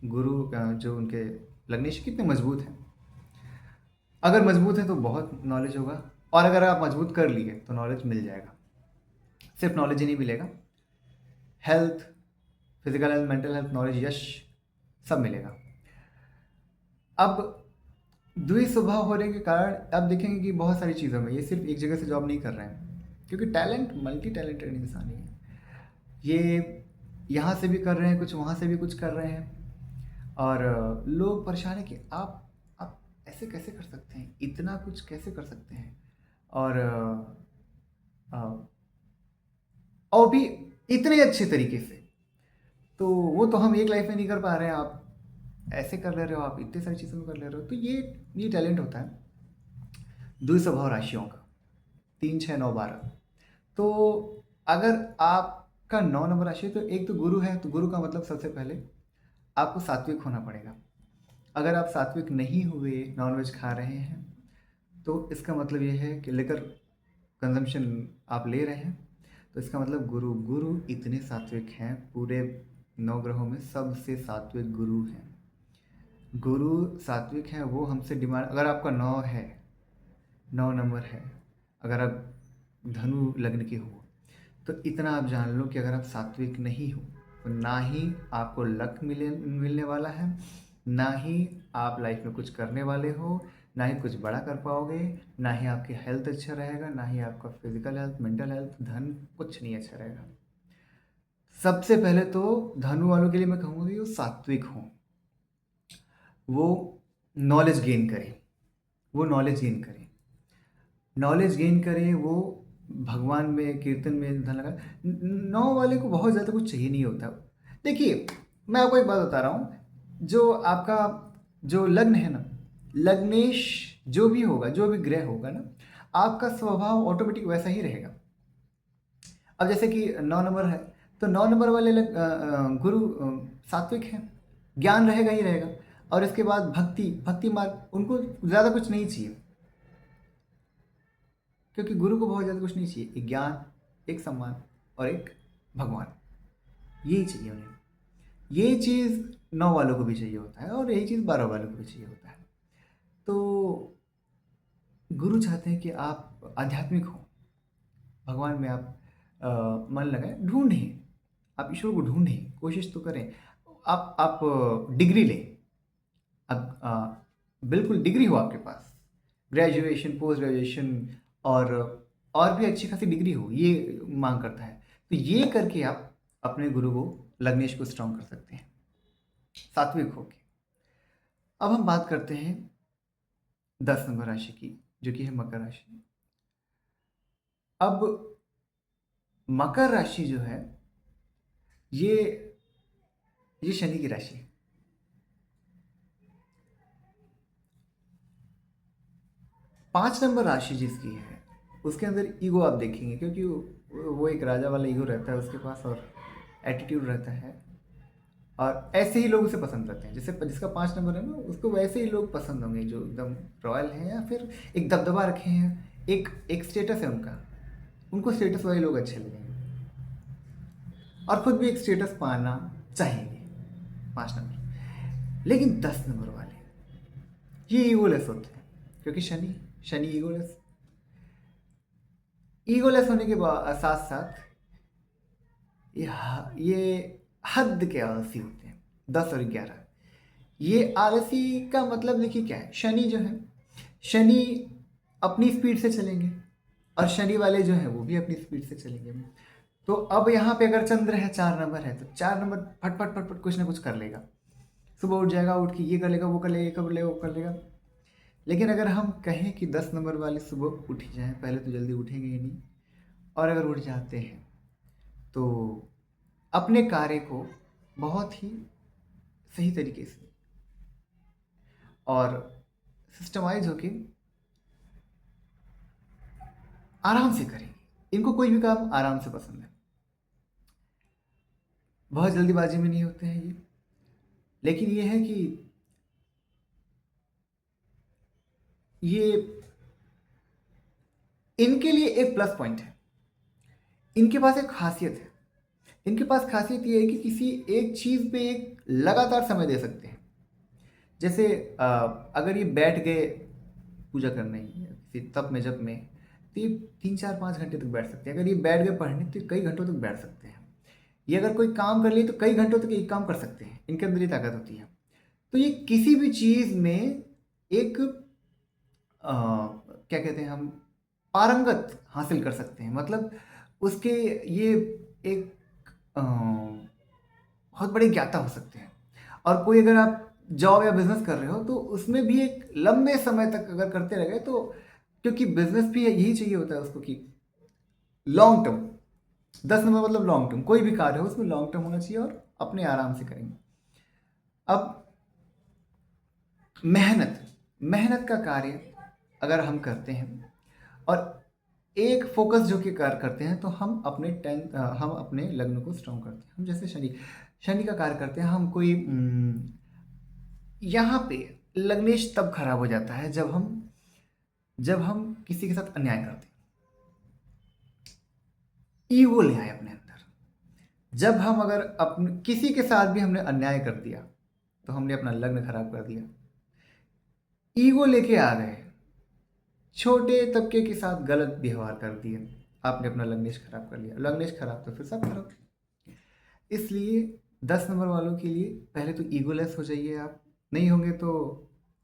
गुरु जो उनके लग्नेश कितने मजबूत हैं। अगर मजबूत है तो बहुत नॉलेज होगा, और अगर आप मजबूत कर लिए तो नॉलेज मिल जाएगा। सिर्फ नॉलेज ही नहीं मिलेगा, health, physical health, mental health, knowledge, यश सब मिलेगा। अब द्विस्वभाव होने के कारण आप देखेंगे कि बहुत सारी चीज़ों में ये सिर्फ एक जगह से जॉब नहीं कर रहे हैं, क्योंकि टैलेंट मल्टी टैलेंटेड इंसान ही है। ये यहाँ से भी कर रहे हैं कुछ, वहाँ से भी कुछ कर रहे हैं। और लोग परेशान है कि आप ऐसे कैसे कर सकते हैं, इतना कुछ कैसे कर सकते हैं। और और भी इतने अच्छे तरीके से। तो वो तो हम एक लाइफ में नहीं कर पा रहे हैं, आप ऐसे कर ले रहे हो, आप इतनी सारी चीज़ों में कर ले रहे हो। तो ये टैलेंट होता है द्विस्वभाव राशियों का। 3, 6, 9, 12। तो अगर आपका 9 नंबर राशि है तो एक तो गुरु है, तो गुरु का मतलब सबसे पहले आपको सात्विक होना पड़ेगा। अगर आप सात्विक नहीं हुए, नॉनवेज खा रहे हैं, तो इसका मतलब ये है कि लेकर कंजम्पशन आप ले रहे हैं, तो इसका मतलब गुरु गुरु इतने सात्विक हैं, पूरे 9 ग्रहों में सबसे सात्विक गुरु हैं। गुरु सात्विक हैं, वो हमसे डिमांड, अगर आपका 9 है, 9 नंबर है, अगर आप धनु लग्न के हो, तो इतना आप जान लो कि अगर आप सात्विक नहीं हो तो ना ही आपको लक मिलने वाला है, ना ही आप लाइफ में कुछ करने वाले हो, ना ही कुछ बड़ा कर पाओगे, ना ही आपकी हेल्थ अच्छा रहेगा, ना ही आपका फिजिकल हेल्थ, मेंटल हेल्थ, धन, कुछ नहीं अच्छा रहेगा। सबसे पहले तो धनु वालों के लिए मैं कहूँगा कि वो सात्विक हों, वो नॉलेज गेन करें, वो नॉलेज गेन करें, नॉलेज गेन करें, वो भगवान में, कीर्तन में धन लगा। 9 वाले को बहुत ज़्यादा कुछ चाहिए नहीं होता। देखिए, मैं आपको एक बात बता रहा हूँ, जो आपका जो लग्न है ना, लग्नेश जो भी होगा, जो भी ग्रह होगा ना, आपका स्वभाव ऑटोमेटिक वैसा ही रहेगा। अब जैसे कि 9 नंबर है, तो 9 नंबर वाले गुरु सात्विक हैं, ज्ञान रहेगा ही रहेगा। और इसके बाद भक्ति मार्ग, उनको ज़्यादा कुछ नहीं चाहिए, क्योंकि गुरु को बहुत ज़्यादा कुछ नहीं चाहिए। एक ज्ञान, एक सम्मान और एक भगवान, यही चाहिए उन्हें। ये चीज़ 9 वालों को भी चाहिए होता है, और यही चीज़ 12 वालों को भी चाहिए होता है। तो गुरु चाहते हैं कि आप आध्यात्मिक हो, भगवान में आप मन लगाएं, ढूंढें, आप ईश्वर को ढूंढें, कोशिश तो करें। आप डिग्री लें। अब बिल्कुल डिग्री हो आपके पास, ग्रेजुएशन, पोस्ट ग्रेजुएशन, और और भी अच्छी खासी डिग्री हो, ये मांग करता है। तो ये करके आप अपने गुरु को, लग्नेश को स्ट्रांग कर सकते हैं, सात्विक होके। अब हम बात करते हैं 10 नंबर राशि की, जो कि है मकर राशि। अब मकर राशि जो है, ये ये शनि की राशि है। 5 नंबर राशि जिसकी है, उसके अंदर ईगो आप देखेंगे, क्योंकि वो एक राजा वाला ईगो रहता है उसके पास, और एटीट्यूड रहता है, और ऐसे ही लोग उसे पसंद करते हैं। जैसे जिसका 5 नंबर है ना, उसको वैसे ही लोग पसंद होंगे जो एकदम रॉयल हैं, या फिर एक दबदबा रखे हैं, एक एक स्टेटस है उनका, उनको स्टेटस वाले लोग अच्छे लगेंगे, और खुद भी एक स्टेटस पाना चाहेंगे 5 नंबर। लेकिन 10 नंबर वाले ये ईगोलेस होते हैं, क्योंकि शनि शनि ईगोलेस होने के साथ साथ ये हद के आलसी होते हैं। 10 और 11 ये आलसी का मतलब देखिए क्या है। शनि जो है, शनि अपनी स्पीड से चलेंगे, और शनि वाले जो हैं वो भी अपनी स्पीड से चलेंगे। तो अब यहाँ पे अगर चंद्र है, 4 नंबर है, तो 4 नंबर फट फट फट फट कुछ ना कुछ कर लेगा। सुबह उठ जाएगा, उठ के ये कर लेगा, वो कर लेगा, ये कर लेगा, वो कर लेगा। लेकिन अगर हम कहें कि 10 नंबर वाले सुबह उठ जाएं, पहले तो जल्दी उठेंगे ही नहीं, और अगर उठ जाते हैं तो अपने कार्य को बहुत ही सही तरीके से और सिस्टमाइज होके आराम से करेंगे। इनको कोई भी काम आराम से पसंद है, बहुत जल्दीबाजी में नहीं होते हैं ये। लेकिन ये है कि ये इनके लिए एक प्लस पॉइंट है, इनके पास एक खासियत है। इनके पास खासियत ये है कि किसी एक चीज़ पे एक लगातार समय दे सकते हैं। जैसे अगर ये बैठ गए पूजा करने किसी तप में, जप में, तो ये 3 4 5 घंटे तक बैठ सकते हैं। अगर ये बैठ गए पढ़ने तो कई घंटों तक बैठ सकते हैं। ये अगर कोई काम कर लिए तो कई घंटों तक एक काम कर सकते हैं, इनके अंदर ये ताकत होती है। तो ये किसी भी चीज़ में एक क्या कहते हैं हम, पारंगत हासिल कर सकते हैं। मतलब उसके ये एक बहुत बड़े ज्ञाता हो सकते हैं। और कोई अगर आप जॉब या बिजनेस कर रहे हो तो उसमें भी एक लंबे समय तक अगर करते रह गए तो, क्योंकि बिजनेस भी यही चाहिए होता है उसको कि लॉन्ग टर्म। 10 नंबर मतलब लॉन्ग टर्म, कोई भी कार्य हो उसमें लॉन्ग टर्म होना चाहिए और अपने आराम से करेंगे। अब मेहनत मेहनत का कार्य अगर हम करते हैं और एक फोकस जो कि कार्य करते हैं, तो हम अपने लग्न को स्ट्रॉन्ग करते हैं। हम जैसे शनि शनि का कार्य करते हैं, हम कोई यहाँ पे लग्नेश तब खराब हो जाता है जब हम किसी के साथ अन्याय करते हैं, ईगो ले आए अपने अंदर। जब हम अगर अपने किसी के साथ भी हमने अन्याय कर दिया तो हमने अपना लग्न खराब कर दिया। ईगो लेके आ गए, छोटे तबके के साथ गलत व्यवहार कर दिए, आपने अपना लग्नेश खराब कर लिया। लग्नेश खराब तो फिर सब खराब। इसलिए 10 नंबर वालों के लिए पहले तो ईगोलेस हो जाइए। आप नहीं होंगे तो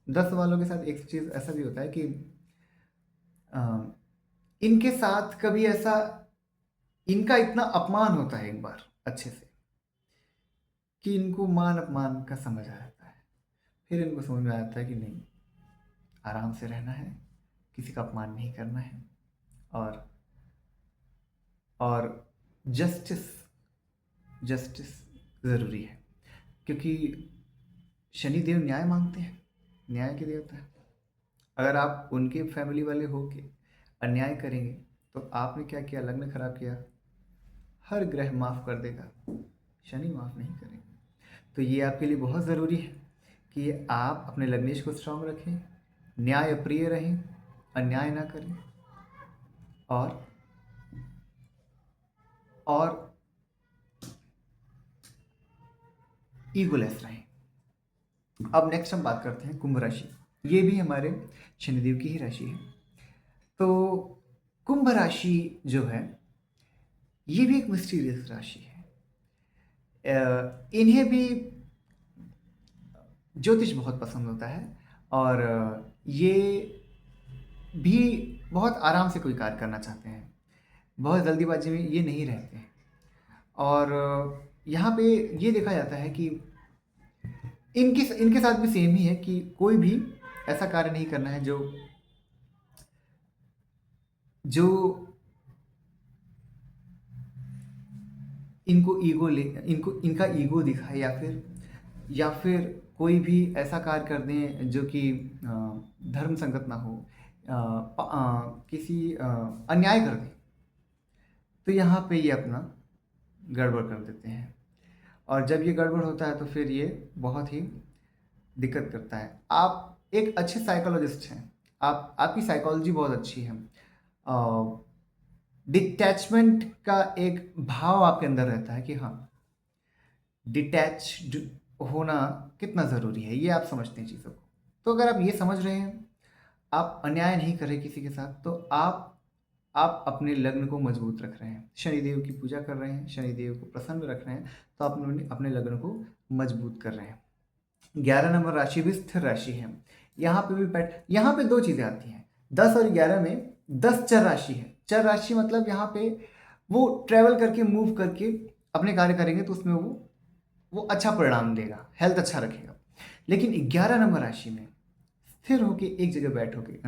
10 वालों के साथ एक चीज़ ऐसा भी होता है कि इनके साथ कभी ऐसा इनका इतना अपमान होता है एक बार अच्छे से, कि इनको मान अपमान का समझ आ जाता है। फिर इनको समझ में आता है कि नहीं, आराम से रहना है, किसी का अपमान नहीं करना है, और जस्टिस जस्टिस ज़रूरी है। क्योंकि शनिदेव न्याय मांगते हैं, न्याय के देवता है। अगर आप उनके फैमिली वाले हो के अन्याय करेंगे तो आपने क्या किया, लग्न खराब किया। हर ग्रह माफ़ कर देगा, शनि माफ़ नहीं करेंगे। तो ये आपके लिए बहुत ज़रूरी है कि आप अपने लग्नेश को स्ट्रांग रखें, न्याय प्रिय रहें, अन्याय ना करें, और ईगोलेस रहें। अब नेक्स्ट हम बात करते हैं कुंभ राशि। ये भी हमारे शनिदेव की ही राशि है। तो कुंभ राशि जो है ये भी एक मिस्टीरियस राशि है। इन्हें भी ज्योतिष बहुत पसंद होता है, और ये भी बहुत आराम से कोई कार्य करना चाहते हैं, बहुत जल्दीबाजी में ये नहीं रहते हैं। और यहाँ पे ये देखा जाता है कि इनके साथ भी सेम ही है कि कोई भी ऐसा कार्य नहीं करना है जो इनका ईगो दिखाए, या फिर कोई भी ऐसा कार्य कर दें जो कि धर्म संगत ना हो, किसी अन्याय कर दें। तो यहाँ पे ये अपना गड़बड़ कर देते हैं। और जब ये गड़बड़ होता है तो फिर ये बहुत ही दिक्कत करता है। आप एक अच्छे साइकोलॉजिस्ट हैं, आपकी साइकोलॉजी बहुत अच्छी है। डिटैचमेंट का एक भाव आपके अंदर रहता है कि हाँ, डिटैच्ड होना कितना ज़रूरी है, ये आप समझते हैं चीज़ों को। तो अगर आप ये समझ रहे हैं, आप अन्याय नहीं कर रहे किसी के साथ, तो आप अपने लग्न को मजबूत रख रहे हैं, शनिदेव की पूजा कर रहे हैं, शनिदेव को प्रसन्न रख रहे हैं, तो आप अपने लग्न को मजबूत कर रहे हैं। 11 नंबर राशि भी स्थिर राशि है। यहाँ पे भी यहाँ पे दो चीज़ें आती हैं। 10 और 11 में 10 चर राशि है। चर राशि मतलब यहाँ पे वो ट्रैवल करके, मूव करके अपने कार्य करेंगे तो उसमें वो अच्छा परिणाम देगा, हेल्थ अच्छा रखेगा। लेकिन 11 नंबर राशि में स्थिर होके एक जगह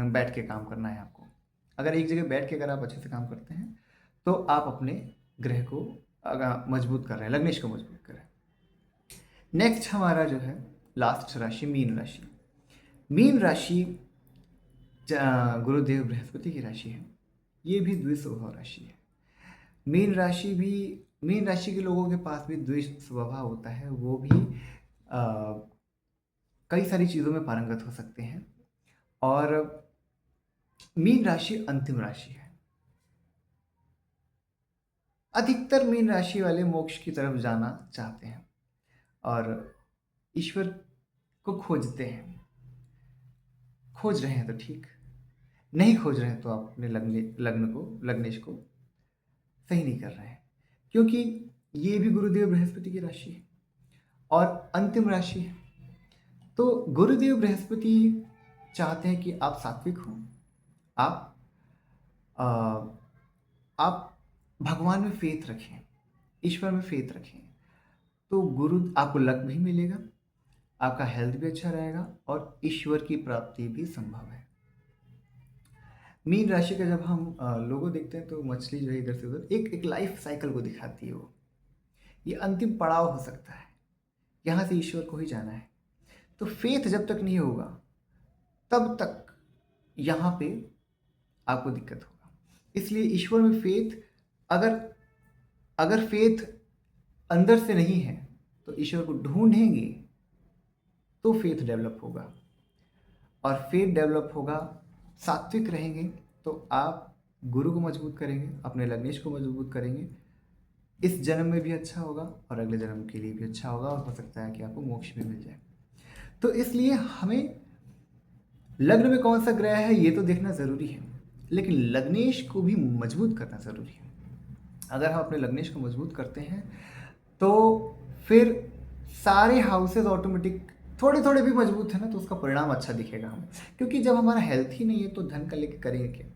बैठ के काम करना है आपको। अगर एक जगह बैठ के अगर आप अच्छे से काम करते हैं तो आप अपने ग्रह को मजबूत कर रहे हैं, लग्नेश को मजबूत कर रहे हैं। नेक्स्ट हमारा जो है लास्ट राशि मीन राशि। मीन राशि गुरुदेव बृहस्पति की राशि है। ये भी द्विस्वभाव राशि है। मीन राशि के लोगों के पास भी द्वेष स्वभाव होता है। वो भी कई सारी चीज़ों में पारंगत हो सकते हैं। और मीन राशि अंतिम राशि है। अधिकतर मीन राशि वाले मोक्ष की तरफ जाना चाहते हैं और ईश्वर को खोजते हैं। खोज रहे हैं तो ठीक, नहीं खोज रहे हैं तो आप अपने लग्नेश को सही नहीं कर रहे हैं, क्योंकि ये भी गुरुदेव बृहस्पति की राशि है और अंतिम राशि है। तो गुरुदेव बृहस्पति चाहते हैं कि आप सात्विक हों, आप भगवान में फेथ रखें, ईश्वर में फेथ रखें, तो गुरु आपको लक भी मिलेगा, आपका हेल्थ भी अच्छा रहेगा और ईश्वर की प्राप्ति भी संभव है। मीन राशि का जब हम लोगों देखते हैं तो मछली जो है इधर से उधर एक लाइफ साइकिल को दिखाती है। वो ये अंतिम पड़ाव हो सकता है, यहाँ से ईश्वर को ही जाना है। तो फेथ जब तक नहीं होगा तब तक यहाँ पे आपको दिक्कत होगा। इसलिए ईश्वर में फेथ, अगर फेथ अंदर से नहीं है तो ईश्वर को ढूंढेंगे तो फेथ डेवलप होगा, और फेथ डेवलप होगा, सात्विक रहेंगे तो आप गुरु को मजबूत करेंगे, अपने लग्नेश को मजबूत करेंगे। इस जन्म में भी अच्छा होगा और अगले जन्म के लिए भी अच्छा होगा, और हो सकता है कि आपको मोक्ष भी मिल जाए। तो इसलिए हमें लग्न में कौन सा ग्रह है ये तो देखना ज़रूरी है, लेकिन लग्नेश को भी मजबूत करना ज़रूरी है। अगर हम अपने लग्नेश को मजबूत करते हैं तो फिर सारे हाउसेज ऑटोमेटिक थोड़े थोड़े भी मजबूत है ना, तो उसका परिणाम अच्छा दिखेगा हमें। क्योंकि जब हमारा हेल्थ ही नहीं है तो धन का लेके करेंगे क्या?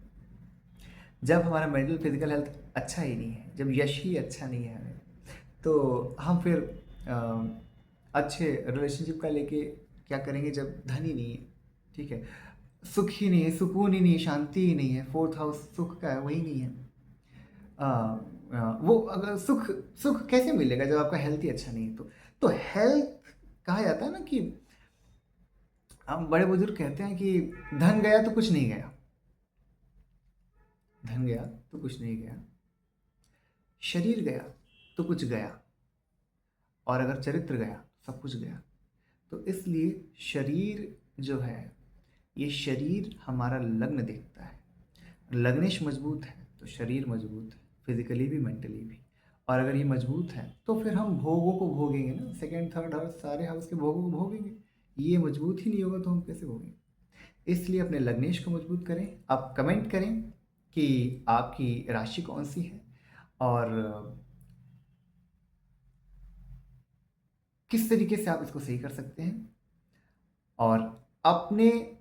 जब हमारा मेंटल फिजिकल हेल्थ अच्छा ही नहीं है, जब यश ही अच्छा नहीं है हमें, तो हम फिर अच्छे रिलेशनशिप का लेके क्या करेंगे जब धन ही नहीं है? ठीक है, सुख ही नहीं है, सुकून ही नहीं है, शांति ही नहीं है, फोर्थ हाउस सुख का है वही नहीं है। वो अगर सुख सुख कैसे मिलेगा जब आपका हेल्थ ही अच्छा नहीं है? तो हेल्थ, कहा जाता है ना कि हम बड़े बुजुर्ग कहते हैं कि धन गया तो कुछ नहीं गया, धन गया तो कुछ नहीं गया, शरीर गया तो कुछ गया, और अगर चरित्र गया सब कुछ गया। तो इसलिए शरीर जो है, ये शरीर हमारा लग्न देखता है। लग्नेश मजबूत है तो शरीर मजबूत है, फिजिकली भी मेंटली भी। और अगर ये मजबूत है तो फिर हम भोगों को भोगेंगे ना, सेकंड थर्ड हाउस सारे हाउस के भोगों को भोगेंगे। ये मजबूत ही नहीं होगा तो हम कैसे भोगेंगे? इसलिए अपने लग्नेश को मजबूत करें। आप कमेंट करें कि आपकी राशि कौन सी है और किस तरीके से आप इसको सही कर सकते हैं, और अपने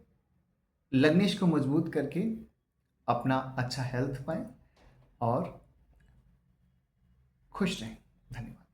लग्नेश को मजबूत करके अपना अच्छा हेल्थ पाएं और खुश रहें। धन्यवाद।